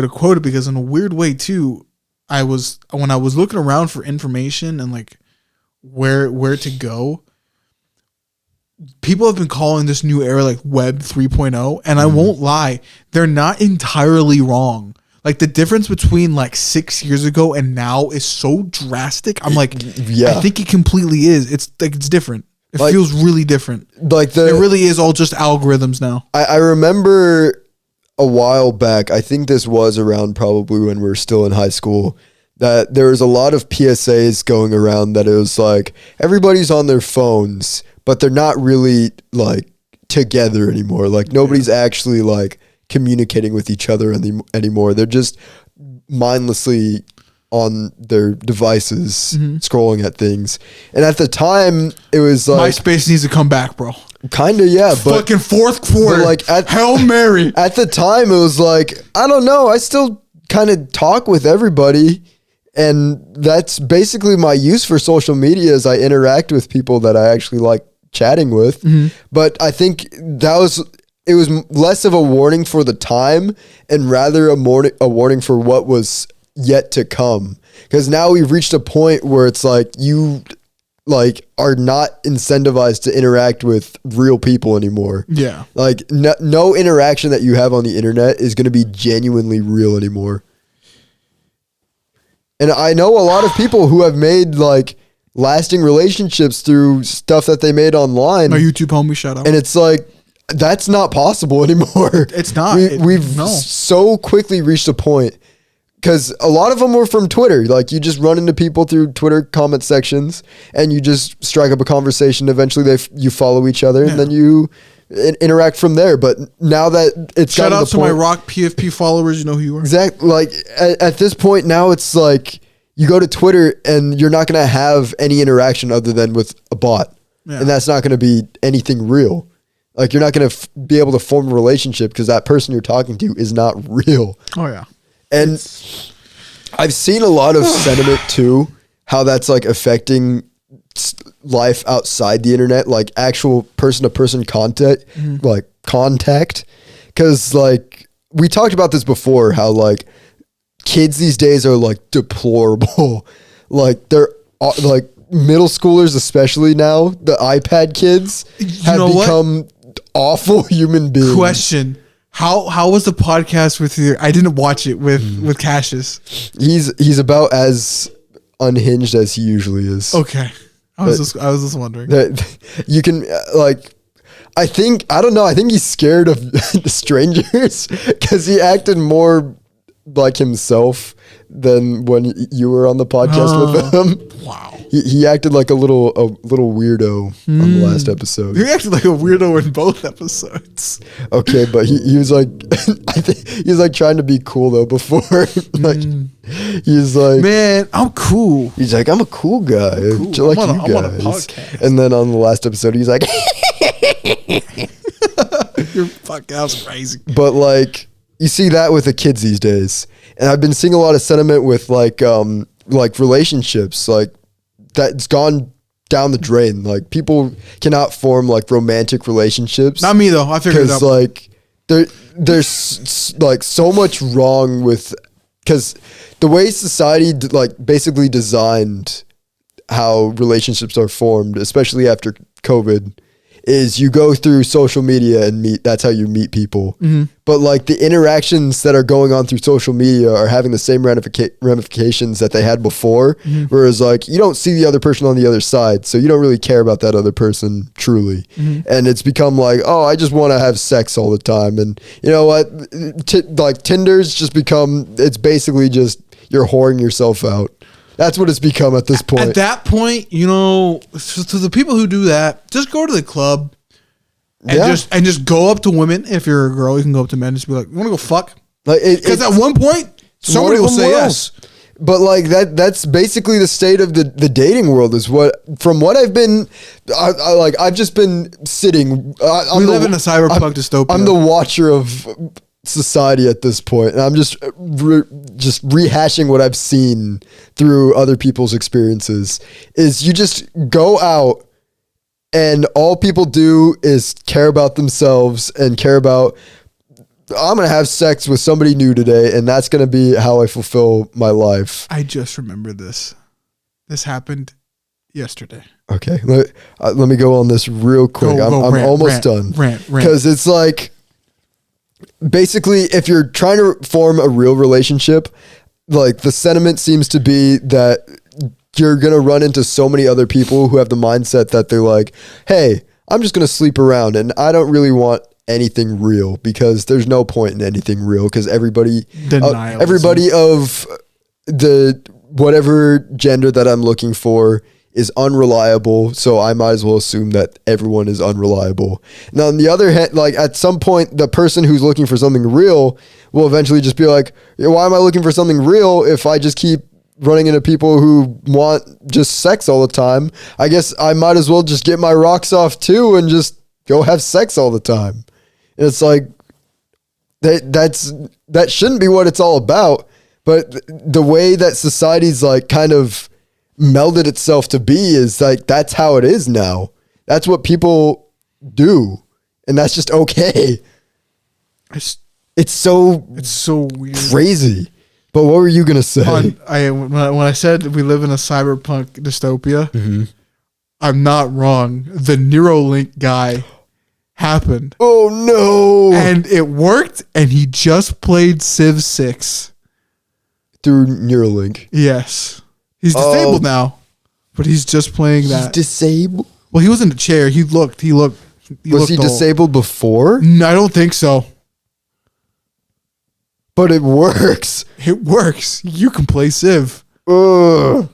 quote it, because in a weird way too, when I was looking around for information and like where to go, people have been calling this new era like Web 3.0, and I won't lie, they're not entirely wrong. Like the difference between like 6 years ago and now is so drastic. I'm like, I think it completely is. It's like, it's different. It like, feels really different. Like it really is all just algorithms now. I remember a while back, I think this was around probably when we were still in high school, that there was a lot of PSAs going around that it was like, everybody's on their phones, but they're not really like together anymore. Like nobody's actually like communicating with each other anymore. They're just mindlessly on their devices scrolling at things. And at the time, it was like MySpace needs to come back, bro. Kind of, yeah. But fucking fourth quarter, like Hail Mary. At the time, it was like, I don't know. I still kind of talk with everybody, and that's basically my use for social media. Is I interact with people that I actually like chatting with. But I think it was less of a warning for the time and rather a warning for what was yet to come. Because now we've reached a point where it's like you like are not incentivized to interact with real people anymore. Yeah. Like no interaction that you have on the internet is going to be genuinely real anymore. And I know a lot of people who have made like lasting relationships through stuff that they made online. My YouTube homie, shout out. And it's like, that's not possible anymore. It's not. We've so quickly reached a point, because a lot of them were from Twitter. Like you just run into people through Twitter comment sections and you just strike up a conversation. Eventually you follow each other and then you interact from there. But now that it's shout out to my Rock PFP followers, you know who you are. Exactly. Like at this point now, it's like you go to Twitter and you're not going to have any interaction other than with a bot. Yeah. And that's not going to be anything real. Like you're not going to be able to form a relationship because that person you're talking to is not real. Oh yeah. And I've seen a lot of sentiment too, how that's like affecting life outside the internet, like actual person to person contact, like contact. Cause like we talked about this before, how like kids these days are like deplorable. Like they're like middle schoolers, especially now, the iPad kids have become awful human beings. Question: How was the podcast with you? I didn't watch it with Cassius. He's about as unhinged as he usually is. Okay, I was just wondering. You can like, I don't know. I think he's scared of strangers because he acted more like himself than when you were on the podcast with him. Wow. He acted like a little weirdo on the last episode. He acted like a weirdo in both episodes. Okay, but he was like, I think he was like trying to be cool though before. Like he's like, man, I'm cool. He's like, I'm a cool guy. I'm on a podcast. And then on the last episode, he's like, You're fucking that's crazy. But like you see that with the kids these days, and I've been seeing a lot of sentiment with like relationships like that's gone down the drain. Like people cannot form like romantic relationships. Not me though. I figured it out. Because like there's like so much wrong with because the way society like basically designed how relationships are formed, especially after COVID, is you go through social media and meet. That's how you meet people. Mm-hmm. But like the interactions that are going on through social media are having the same ramifications that they had before. Mm-hmm. Whereas like you don't see the other person on the other side, so you don't really care about that other person truly. Mm-hmm. And it's become like, oh, I just want to have sex all the time. And you know what? Like Tinder's just become. It's basically just you're whoring yourself out. That's what it's become at this point. At that point, you know, to the people who do that, just go to the club and just go up to women. If you're a girl, you can go up to men and just be like, "You want to go fuck?" Because at one point, somebody will say yes. But like that's basically the state of the dating world. Is what from what I've been, I've just been sitting. We live in a cyberpunk dystopia. I'm the watcher of society at this point, and I'm just rehashing what I've seen through other people's experiences. Is you just go out and all people do is care about themselves and care about, I'm gonna have sex with somebody new today and that's gonna be how I fulfill my life. I just remember this happened yesterday. Okay, let me go on this real quick. I'm almost done because it's like basically, if you're trying to form a real relationship, like the sentiment seems to be that you're going to run into so many other people who have the mindset that they're like, hey, I'm just going to sleep around and I don't really want anything real because there's no point in anything real because everybody of the whatever gender that I'm looking for is unreliable, so I might as well assume that everyone is unreliable. Now, on the other hand, like at some point, the person who's looking for something real will eventually just be like, why am I looking for something real if I just keep running into people who want just sex all the time? I guess I might as well just get my rocks off too and just go have sex all the time. And it's like, that shouldn't be what it's all about. But the way that society's like kind of melded itself to be is like that's how it is now. That's what people do, and that's just okay. It's so weird, crazy. But what were you gonna say? When I said we live in a cyberpunk dystopia, mm-hmm. I'm not wrong. The Neuralink guy happened. Oh no! And it worked, and he just played Civ 6 through Neuralink. Yes. He's disabled now, but he's just playing that. He's disabled? Well, he was in the chair. He looked. Was he disabled before? No, I don't think so. But it works. It works. You can play Civ. Ugh.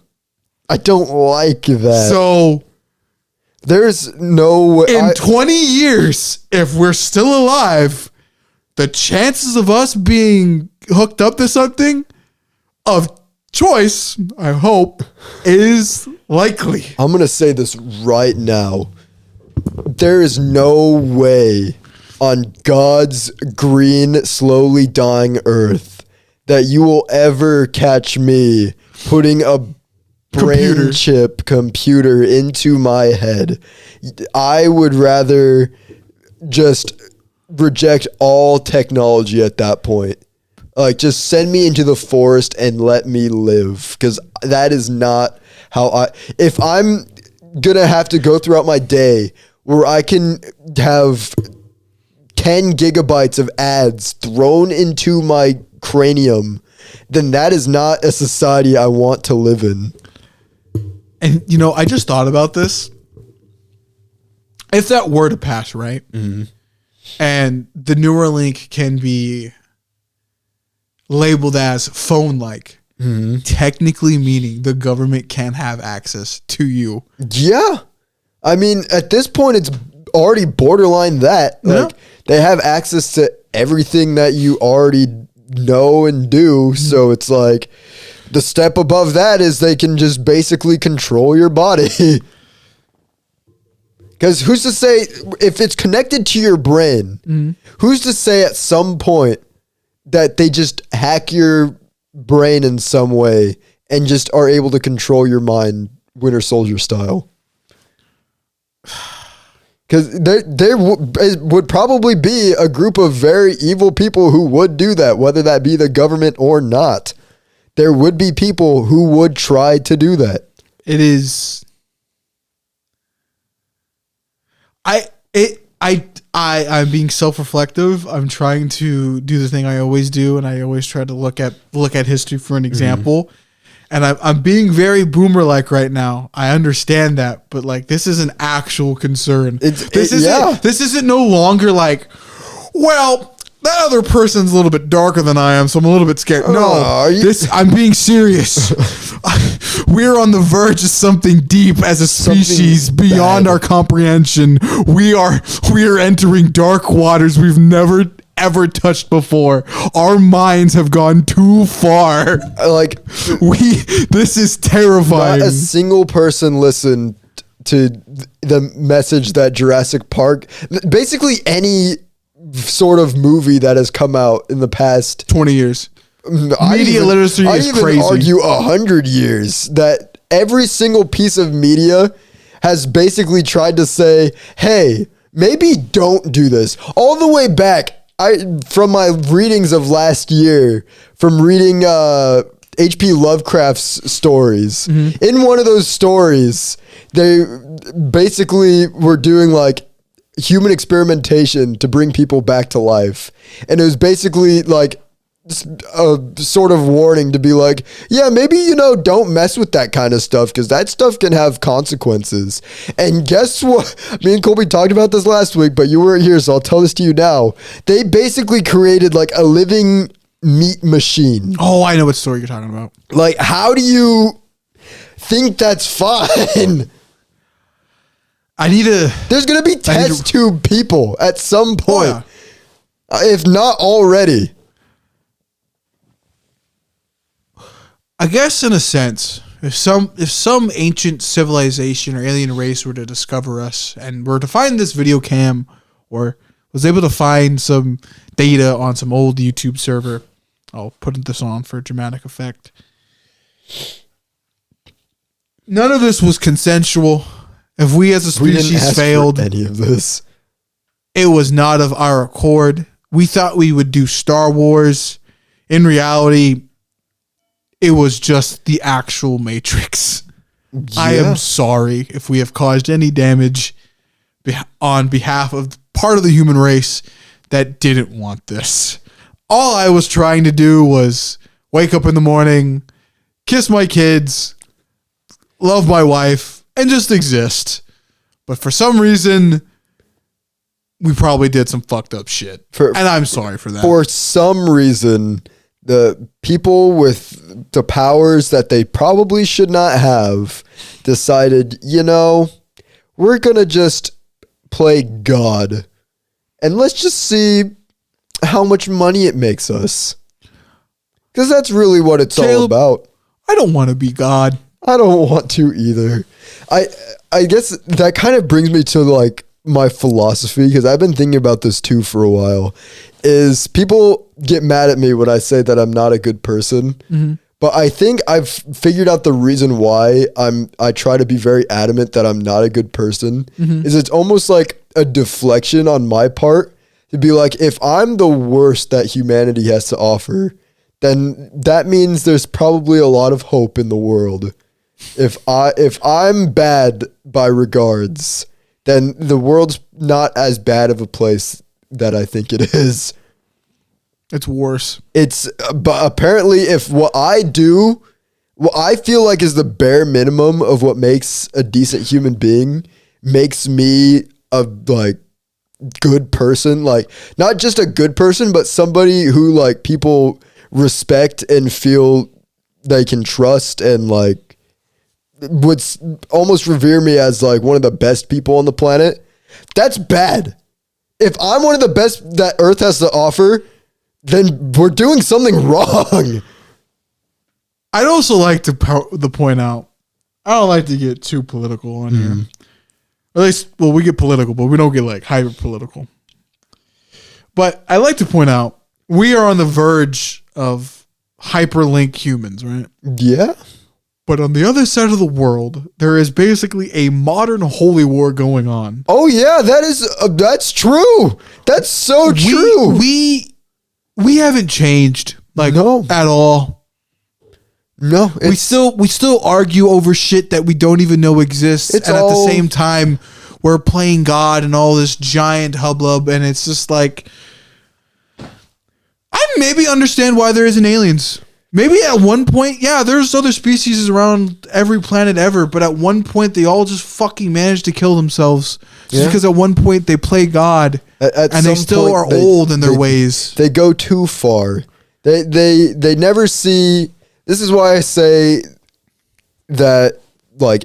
I don't like that. So, there's no way. In 20 years, if we're still alive, the chances of us being hooked up to something of choice, I hope, is likely. I'm going to say this right now. There is no way on God's green, slowly dying earth that you will ever catch me putting a brain chip computer into my head. I would rather just reject all technology at that point. Like, just send me into the forest and let me live. Because that is not how if I'm going to have to go throughout my day where I can have 10 gigabytes of ads thrown into my cranium, then that is not a society I want to live in. And, you know, I just thought about this. If that were to pass, right? Mm-hmm. And the Neuralink can be labeled as phone-like, mm-hmm. technically meaning the government can have access to you. Yeah. I mean, at this point, it's already borderline that. Like, they have access to everything that you already know and do. Mm-hmm. So it's like the step above that is they can just basically control your body. Because Because who's to say if it's connected to your brain, who's to say at some point that they just hack your brain in some way and just are able to control your mind Winter Soldier style? Because there would probably be a group of very evil people who would do that, whether that be the government or not. There would be people who would try to do that. It is. I'm being self-reflective. I'm trying to do the thing I always do, and I always try to look at history for an example. And I'm being very boomer-like right now. I understand that, but like this is an actual concern. This isn't no longer like, well, that other person's a little bit darker than I am, so I'm a little bit scared. I'm being serious. We're on the verge of something deep as a species beyond our comprehension. We are entering dark waters we've never ever touched before. Our minds have gone too far. This is terrifying. Not a single person listened to the message that Jurassic Park, basically any sort of movie that has come out in the past 20 years. Media literacy is crazy. I argue 100 years that every single piece of media has basically tried to say, hey, maybe don't do this. All the way back, from my readings of last year, from reading H.P. Lovecraft's stories, in one of those stories, they basically were doing like human experimentation to bring people back to life. And it was basically like a sort of warning to be like, yeah, maybe, don't mess with that kind of stuff because that stuff can have consequences. And guess what? Me and Colby talked about this last week, but you weren't here, so I'll tell this to you now. They basically created like a living meat machine. Oh, I know what story you're talking about. Like, how do you think that's fine? There's going to be test tube people at some point. If not already. I guess in a sense, if some ancient civilization or alien race were to discover us and were to find this video cam or was able to find some data on some old YouTube server, I'll put this on for dramatic effect. None of this was consensual. If we as a species failed, any of this, it was not of our accord. We thought we would do Star Wars. In reality, it was just the actual Matrix. Yeah. I am sorry if we have caused any damage on behalf of part of the human race that didn't want this. All I was trying to do was wake up in the morning, kiss my kids, love my wife, and just exist. But for some reason, we probably did some fucked up shit. And I'm sorry for that. For some reason, the people with the powers that they probably should not have decided, we're going to just play God. And let's just see how much money it makes us. Because that's really what it's all about. I don't want to be God. I don't want to either. I guess that kind of brings me to like my philosophy, because I've been thinking about this too for a while, is people get mad at me when I say that I'm not a good person. Mm-hmm. But I think I've figured out the reason why I try to be very adamant that I'm not a good person. Mm-hmm. Is it's almost like a deflection on my part to be like, if I'm the worst that humanity has to offer, then that means there's probably a lot of hope in the world. If I'm bad by regards, then the world's not as bad of a place that I think it is. It's worse. But apparently if what I do, what I feel like is the bare minimum of what makes a decent human being, makes me a like good person, like not just a good person, but somebody who like people respect and feel they can trust and like would almost revere me as like one of the best people on the planet. That's bad. If I'm one of the best that Earth has to offer, then we're doing something wrong. I'd also like to point out, I don't like to get too political on here, Or at least, well, we get political, but we don't get like hyper political. But I like to point out, we are on the verge of hyperlink humans, right? Yeah. But on the other side of the world, there is basically a modern holy war going on. Oh yeah, that's true. That's so true. We haven't changed at all. No, we still argue over shit that we don't even know exists, and at the same time, we're playing God and all this giant hubbub, and it's just like, I maybe understand why there isn't aliens. Maybe at one point, yeah, there's other species around every planet ever, but at one point they all just fucking managed to kill themselves just because at one point they play God and they still are old in their ways. They go too far. They never see. This is why I say that like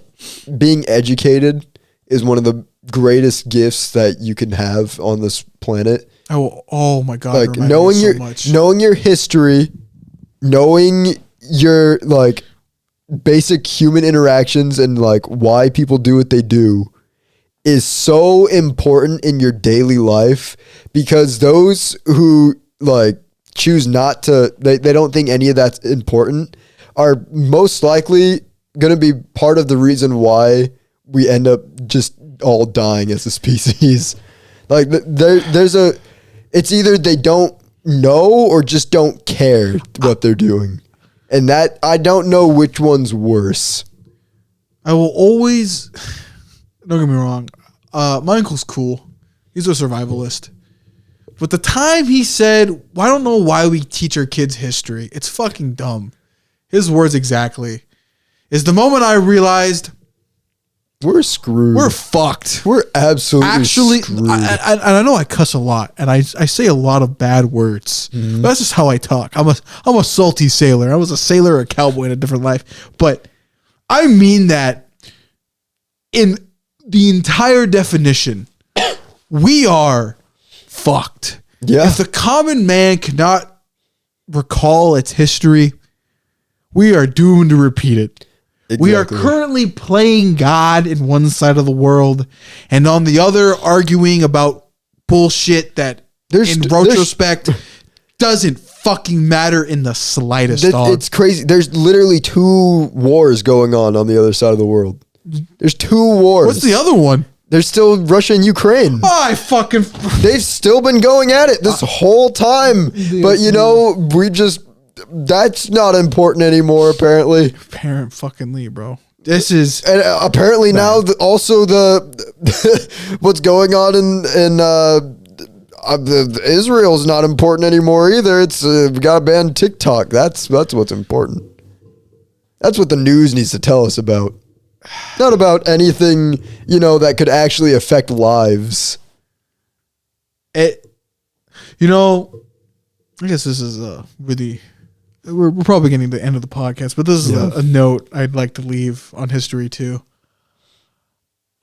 being educated is one of the greatest gifts that you can have on this planet. Oh my God! Like knowing your history. Knowing your like basic human interactions and like why people do what they do is so important in your daily life, because those who like choose not to, they don't think any of that's important, are most likely going to be part of the reason why we end up just all dying as a species. Like it's either they don't know or just don't care what they're doing, and that I don't know which one's worse. I will always, don't get me wrong, my uncle's cool, he's a survivalist, but the time he said, I don't know why we teach our kids history, it's fucking dumb, his words exactly, is the moment I realized we're screwed. We're fucked. We're absolutely screwed. I know I cuss a lot, and I say a lot of bad words. Mm-hmm. That's just how I talk. I'm a salty sailor. I was a sailor or a cowboy in a different life. But I mean that in the entire definition. We are fucked. Yeah. If the common man cannot recall its history, we are doomed to repeat it. Exactly. We are currently playing God in one side of the world, and on the other arguing about bullshit that in retrospect doesn't fucking matter in the slightest. It's crazy. There's literally 2 wars going on the other side of the world. There's 2 wars. What's the other one? There's still Russia and Ukraine. They've still been going at it this whole time. But that's not important anymore, apparently. Fucking bro. This is... And apparently bad. Now also what's going on in Israel's not important anymore either. It's we got to ban TikTok. That's what's important. That's what the news needs to tell us about. Not about anything, that could actually affect lives. I guess this is really... We're probably getting to the end of the podcast, but this is a note I'd like to leave on history too.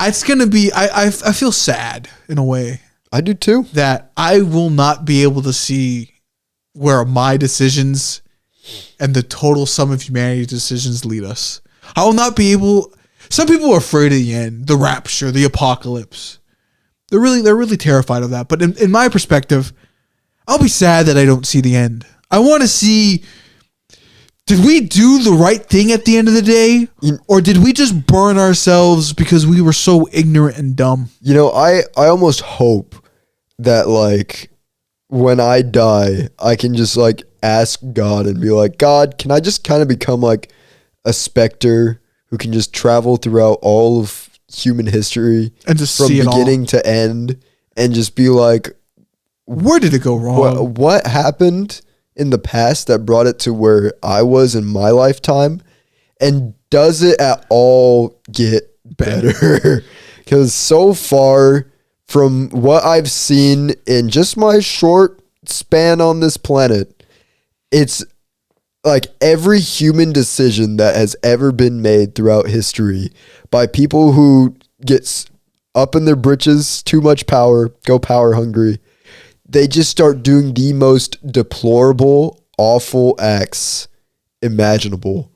It's going to be, I feel sad in a way. I do too. That I will not be able to see where my decisions and the total sum of humanity's decisions lead us. I will not be able, some people are afraid of the end, the rapture, the apocalypse. They're really terrified of that. But in my perspective, I'll be sad that I don't see the end. I want to see, did we do the right thing at the end of the day? Or did we just burn ourselves because we were so ignorant and dumb? I almost hope that when I die, I can just ask God and be like, God, can I just kind of become a specter who can just travel throughout all of human history and just from see beginning to end and just be like, where did it go wrong? What happened in the past that brought it to where I was in my lifetime, and does it at all get better? Because so far from what I've seen in just my short span on this planet, it's every human decision that has ever been made throughout history by people who get up in their britches, too much power, go power hungry, they just start doing the most deplorable, awful acts imaginable.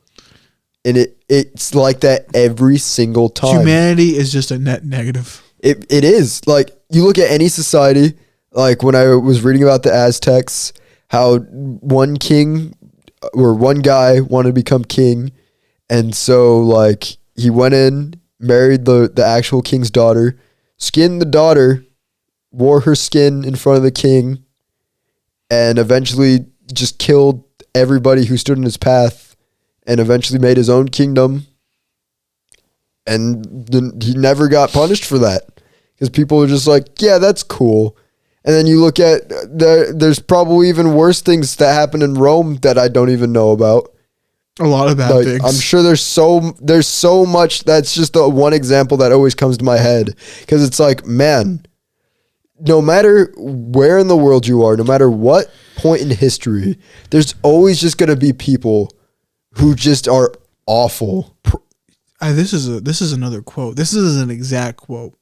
And it's like that every single time. Humanity is just a net negative. It is. Like, you look at any society, like when I was reading about the Aztecs, how one king or one guy wanted to become king. And so, like, he went in, married the actual king's daughter, skinned the daughter, wore her skin in front of the king, and eventually just killed everybody who stood in his path, and eventually made his own kingdom. And he never got punished for that because people were just like, yeah, that's cool. And then you look at, there's probably even worse things that happen in Rome that I don't even know about. A lot of bad things. I'm sure there's so much. That's just the one example that always comes to my head, because it's like, man, no matter where in the world you are, no matter what point in history, there's always just going to be people who just are awful. This is another quote. This is an exact quote.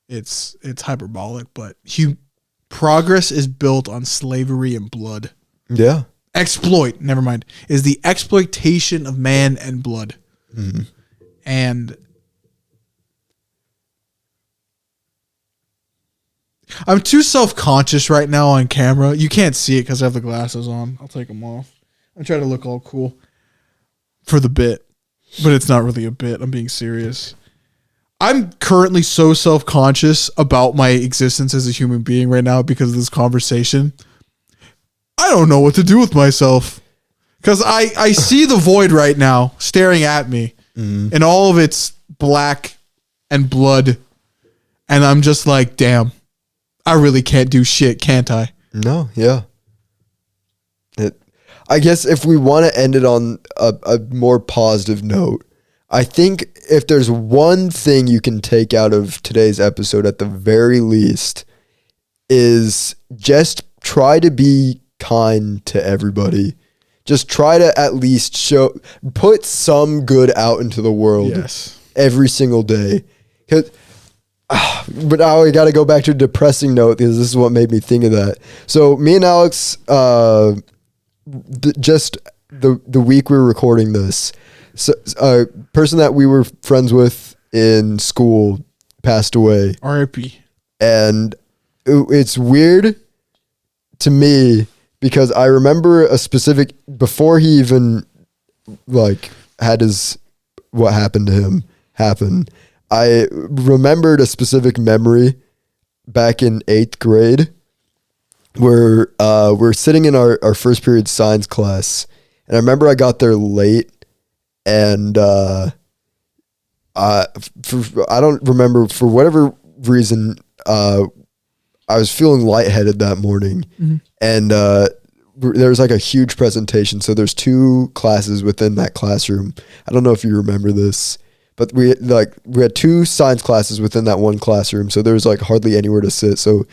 It's hyperbolic, but progress is built on slavery and blood. Yeah. Never mind, is the exploitation of man and blood. Mm-hmm. And I'm too self-conscious right now on camera. You can't see it because I have the glasses on. I'll take them off. I'm trying to look all cool for the bit, but it's not really a bit. I'm being serious. I'm currently so self-conscious about my existence as a human being right now because of this conversation. I don't know what to do with myself, because I see the void right now staring at me and all of its black and blood. And I'm just like, damn, I really can't do shit, can't I? No. Yeah. I guess if we want to end it on a more positive note, I think if there's one thing you can take out of today's episode at the very least is just try to be kind to everybody. Just try to at least put some good out into the world every single day. But now we got to go back to a depressing note, because this is what made me think of that. So me and Alex, just the week we were recording this, so a person that we were friends with in school passed away. R.I.P. And it's weird to me, because I remember a specific, before he even like had what happened to him happen, I remembered a specific memory back in 8th grade where we're sitting in our first period science class, and I remember I got there late, and I don't remember, for whatever reason, I was feeling lightheaded that morning, and there was like a huge presentation. So there's 2 classes within that classroom. I don't know if you remember this, but we had 2 science classes within that one classroom. So there was like hardly anywhere to sit. So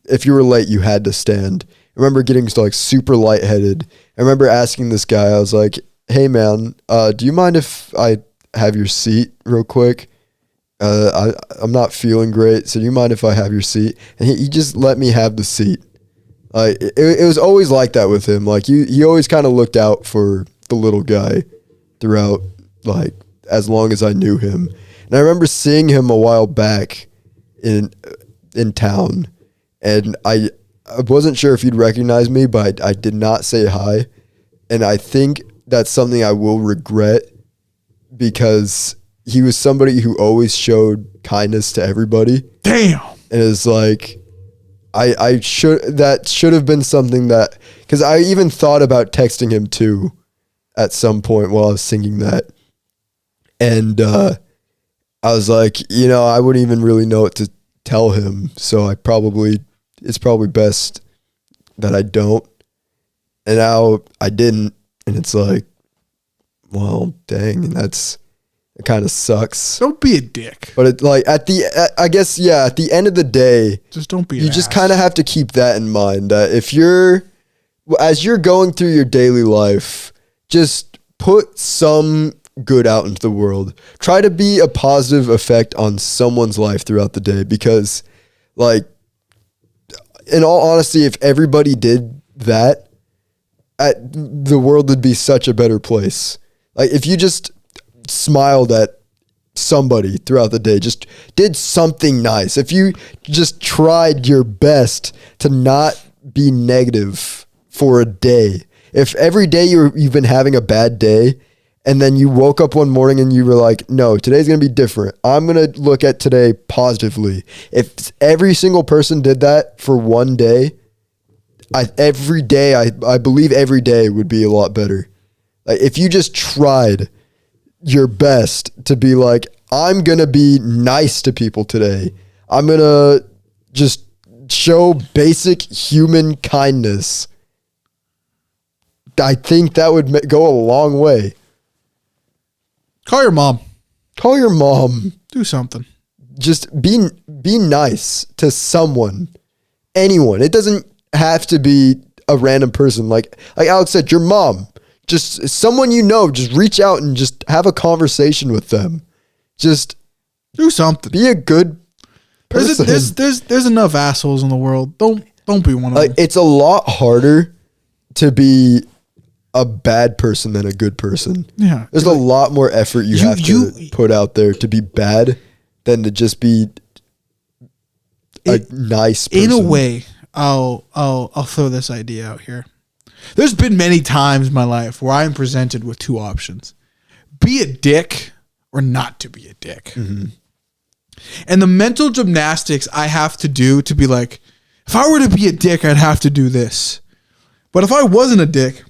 if you were late, you had to stand. I remember getting like super lightheaded. I remember asking this guy, I was like, "Hey man, do you mind if I have your seat real quick? I'm not feeling great, so do you mind if I have your seat?" And he just let me have the seat. Like it was always like that with him. Like he always kind of looked out for the little guy throughout, like, as long as I knew him. And I remember seeing him a while back in town, and I wasn't sure if he'd recognize me, but I did not say hi. And I think that's something I will regret, because he was somebody who always showed kindness to everybody. Damn. And it's like, that should have been something that, because I even thought about texting him too at some point while I was singing that. And I was like, I wouldn't even really know what to tell him. So it's probably best that I don't. And now I didn't. And it's like, well, dang, and it kind of sucks. Don't be a dick. But at the end of the day, just don't be. You just kind of have to keep that in mind, that as you're going through your daily life, just put some good out into the world. Try to be a positive effect on someone's life throughout the day, because, like, in all honesty, if everybody did that, the world would be such a better place. Like, if you just smiled at somebody throughout the day, just did something nice, if you just tried your best to not be negative for a day, if every day you've been having a bad day and then you woke up one morning and you were like, no, today's going to be different. I'm going to look at today positively. If every single person did that for one day, I believe every day would be a lot better. Like if you just tried your best to be like, I'm going to be nice to people today. I'm going to just show basic human kindness. I think that would go a long way. Call your mom. Call your mom. Do something. Just be nice to someone, anyone. It doesn't have to be a random person. Like Alex said, your mom, just someone you know, just reach out and just have a conversation with them. Just do something. Be a good person. There's enough assholes in the world. Don't be one of them. It's a lot harder to be a bad person than a good person. Yeah. There's a lot more effort you have to put out there to be bad than to just be a nice person. In a way, I'll throw this idea out here. There's been many times in my life where I'm presented with two options. Be a dick or not to be a dick. Mm-hmm. And the mental gymnastics I have to do to be like, if I were to be a dick, I'd have to do this. But if I wasn't a dick,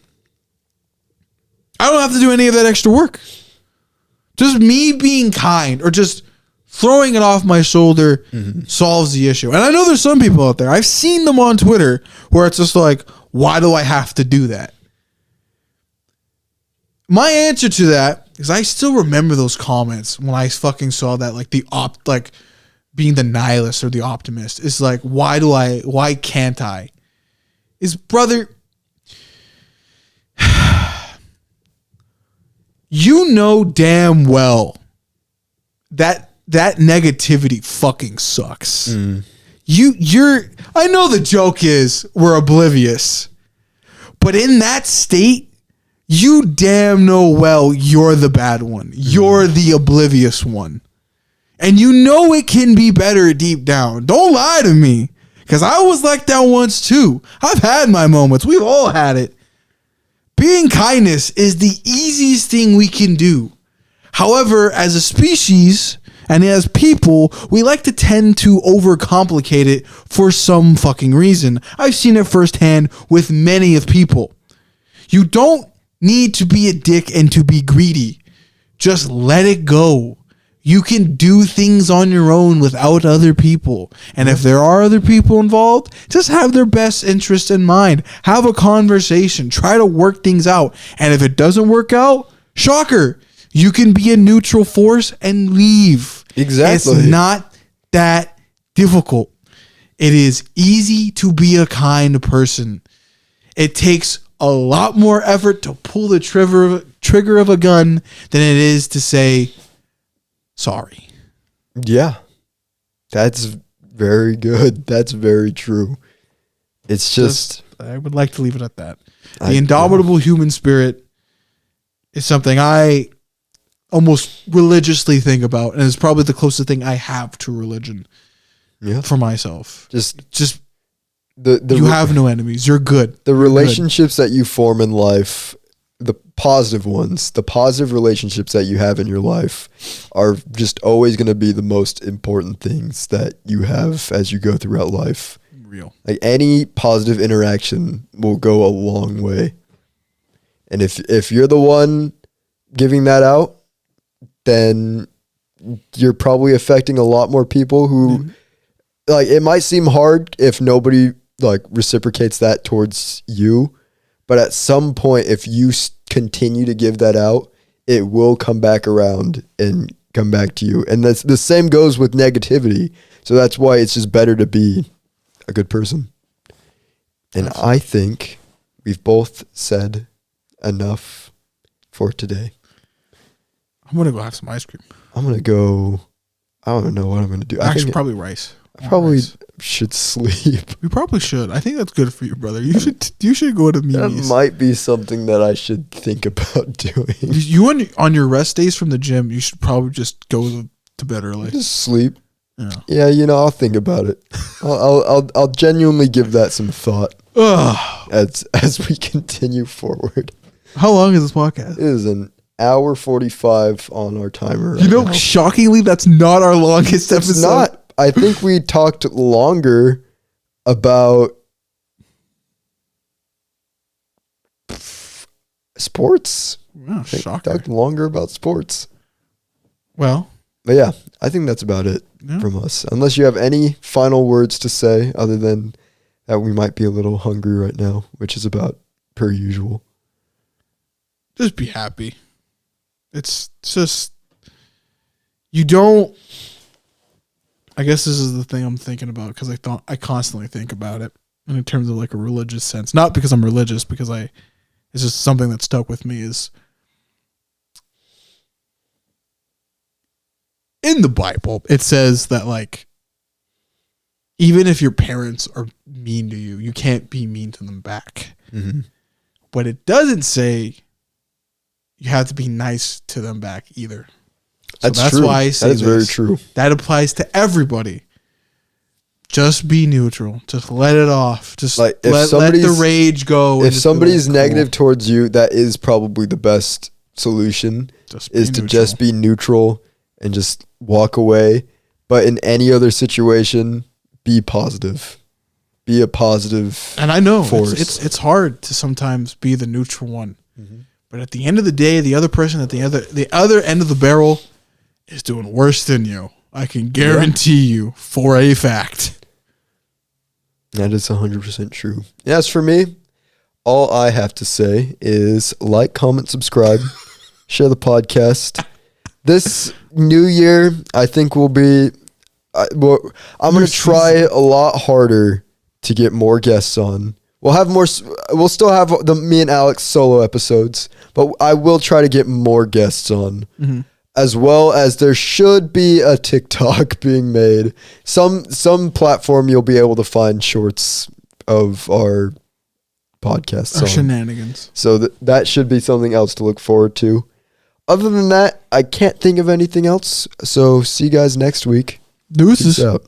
I don't have to do any of that extra work. Just me being kind or just throwing it off my shoulder solves the issue. And I know there's some people out there, I've seen them on Twitter where it's just like, why do I have to do that? My answer to that is I still remember those comments when I fucking saw that, like being the nihilist or the optimist. It's like, why can't I? Is brother, you know damn well that negativity fucking sucks. I know the joke is we're oblivious, but in that state, you damn know well you're the bad one. You're the oblivious one. And you know it can be better deep down. Don't lie to me, because I was like that once too. I've had my moments. We've all had it. Being kindness is the easiest thing we can do. However, as a species and as people, we like to tend to overcomplicate it for some fucking reason. I've seen it firsthand with many of people. You don't need to be a dick and to be greedy. Just let it go. You can do things on your own without other people. And if there are other people involved, just have their best interest in mind. Have a conversation. Try to work things out. And if it doesn't work out, shocker, you can be a neutral force and leave. Exactly. It's not that difficult. It is easy to be a kind person. It takes a lot more effort to pull the trigger of a gun than it is to say sorry. Yeah. That's very good. That's very true. It's just I would like to leave it at that. The indomitable human spirit is something I almost religiously think about, and it's probably the closest thing I have to religion. Yeah. For myself. Just you have no enemies. You're good. The relationships that you form in life, the positive ones, the positive relationships that you have in your life are just always going to be the most important things that you have as you go throughout life. Real. Like any positive interaction will go a long way. And if you're the one giving that out, then you're probably affecting a lot more people who like, it might seem hard if nobody like reciprocates that towards you, but at some point, if you continue to give that out, it will come back around and come back to you. And that's the same goes with negativity. So that's why it's just better to be a good person. And I think we've both said enough for today. I'm going to go have some ice cream. I'm going to go, I don't know what I'm going to do. Actually, probably rice. I probably should sleep. You probably should. I think that's good for you, brother. You should go to Mimi's. That might be something that I should think about doing. You on your rest days from the gym, you should probably just go to bed early. Just sleep. Yeah. Yeah, I'll think about it. I'll genuinely give that some thought as we continue forward. How long is this podcast? It is an hour 45 on our timer. Right now. Shockingly, that's not our longest episode. It's not. I think we talked longer about sports. Wow, I talked longer about sports. Well, but yeah, I think that's about it from us. Unless you have any final words to say other than that we might be a little hungry right now, which is about per usual. Just be happy. It's just, you don't, I guess this is the thing I'm thinking about because I constantly think about it in terms of like a religious sense. Not because I'm religious, because it's just something that stuck with me is in the Bible, it says that like, even if your parents are mean to you, you can't be mean to them back. Mm-hmm. But it doesn't say you have to be nice to them back either. So that's true. why I say that is very true. That applies to everybody. Just be neutral. Just let it off. Just like let the rage go. If somebody's negative towards you, that is probably the best solution to just be neutral and just walk away. But in any other situation, be positive. Be a positive and I know force. It's hard to sometimes be the neutral one. Mm-hmm. But at the end of the day, the other person at the other end of the barrel is doing worse than you. I can guarantee you for a fact. That is 100% true. As for me, all I have to say is like, comment, subscribe, share the podcast. This new year, I think will be, I'm going to try a lot harder to get more guests on. We'll still have me and Alex solo episodes, but I will try to get more guests on. Mm-hmm. As well as there should be a TikTok being made. Some platform you'll be able to find shorts of our podcast. Our shenanigans. So that should be something else to look forward to. Other than that, I can't think of anything else. So see you guys next week. Deuces. Peace out.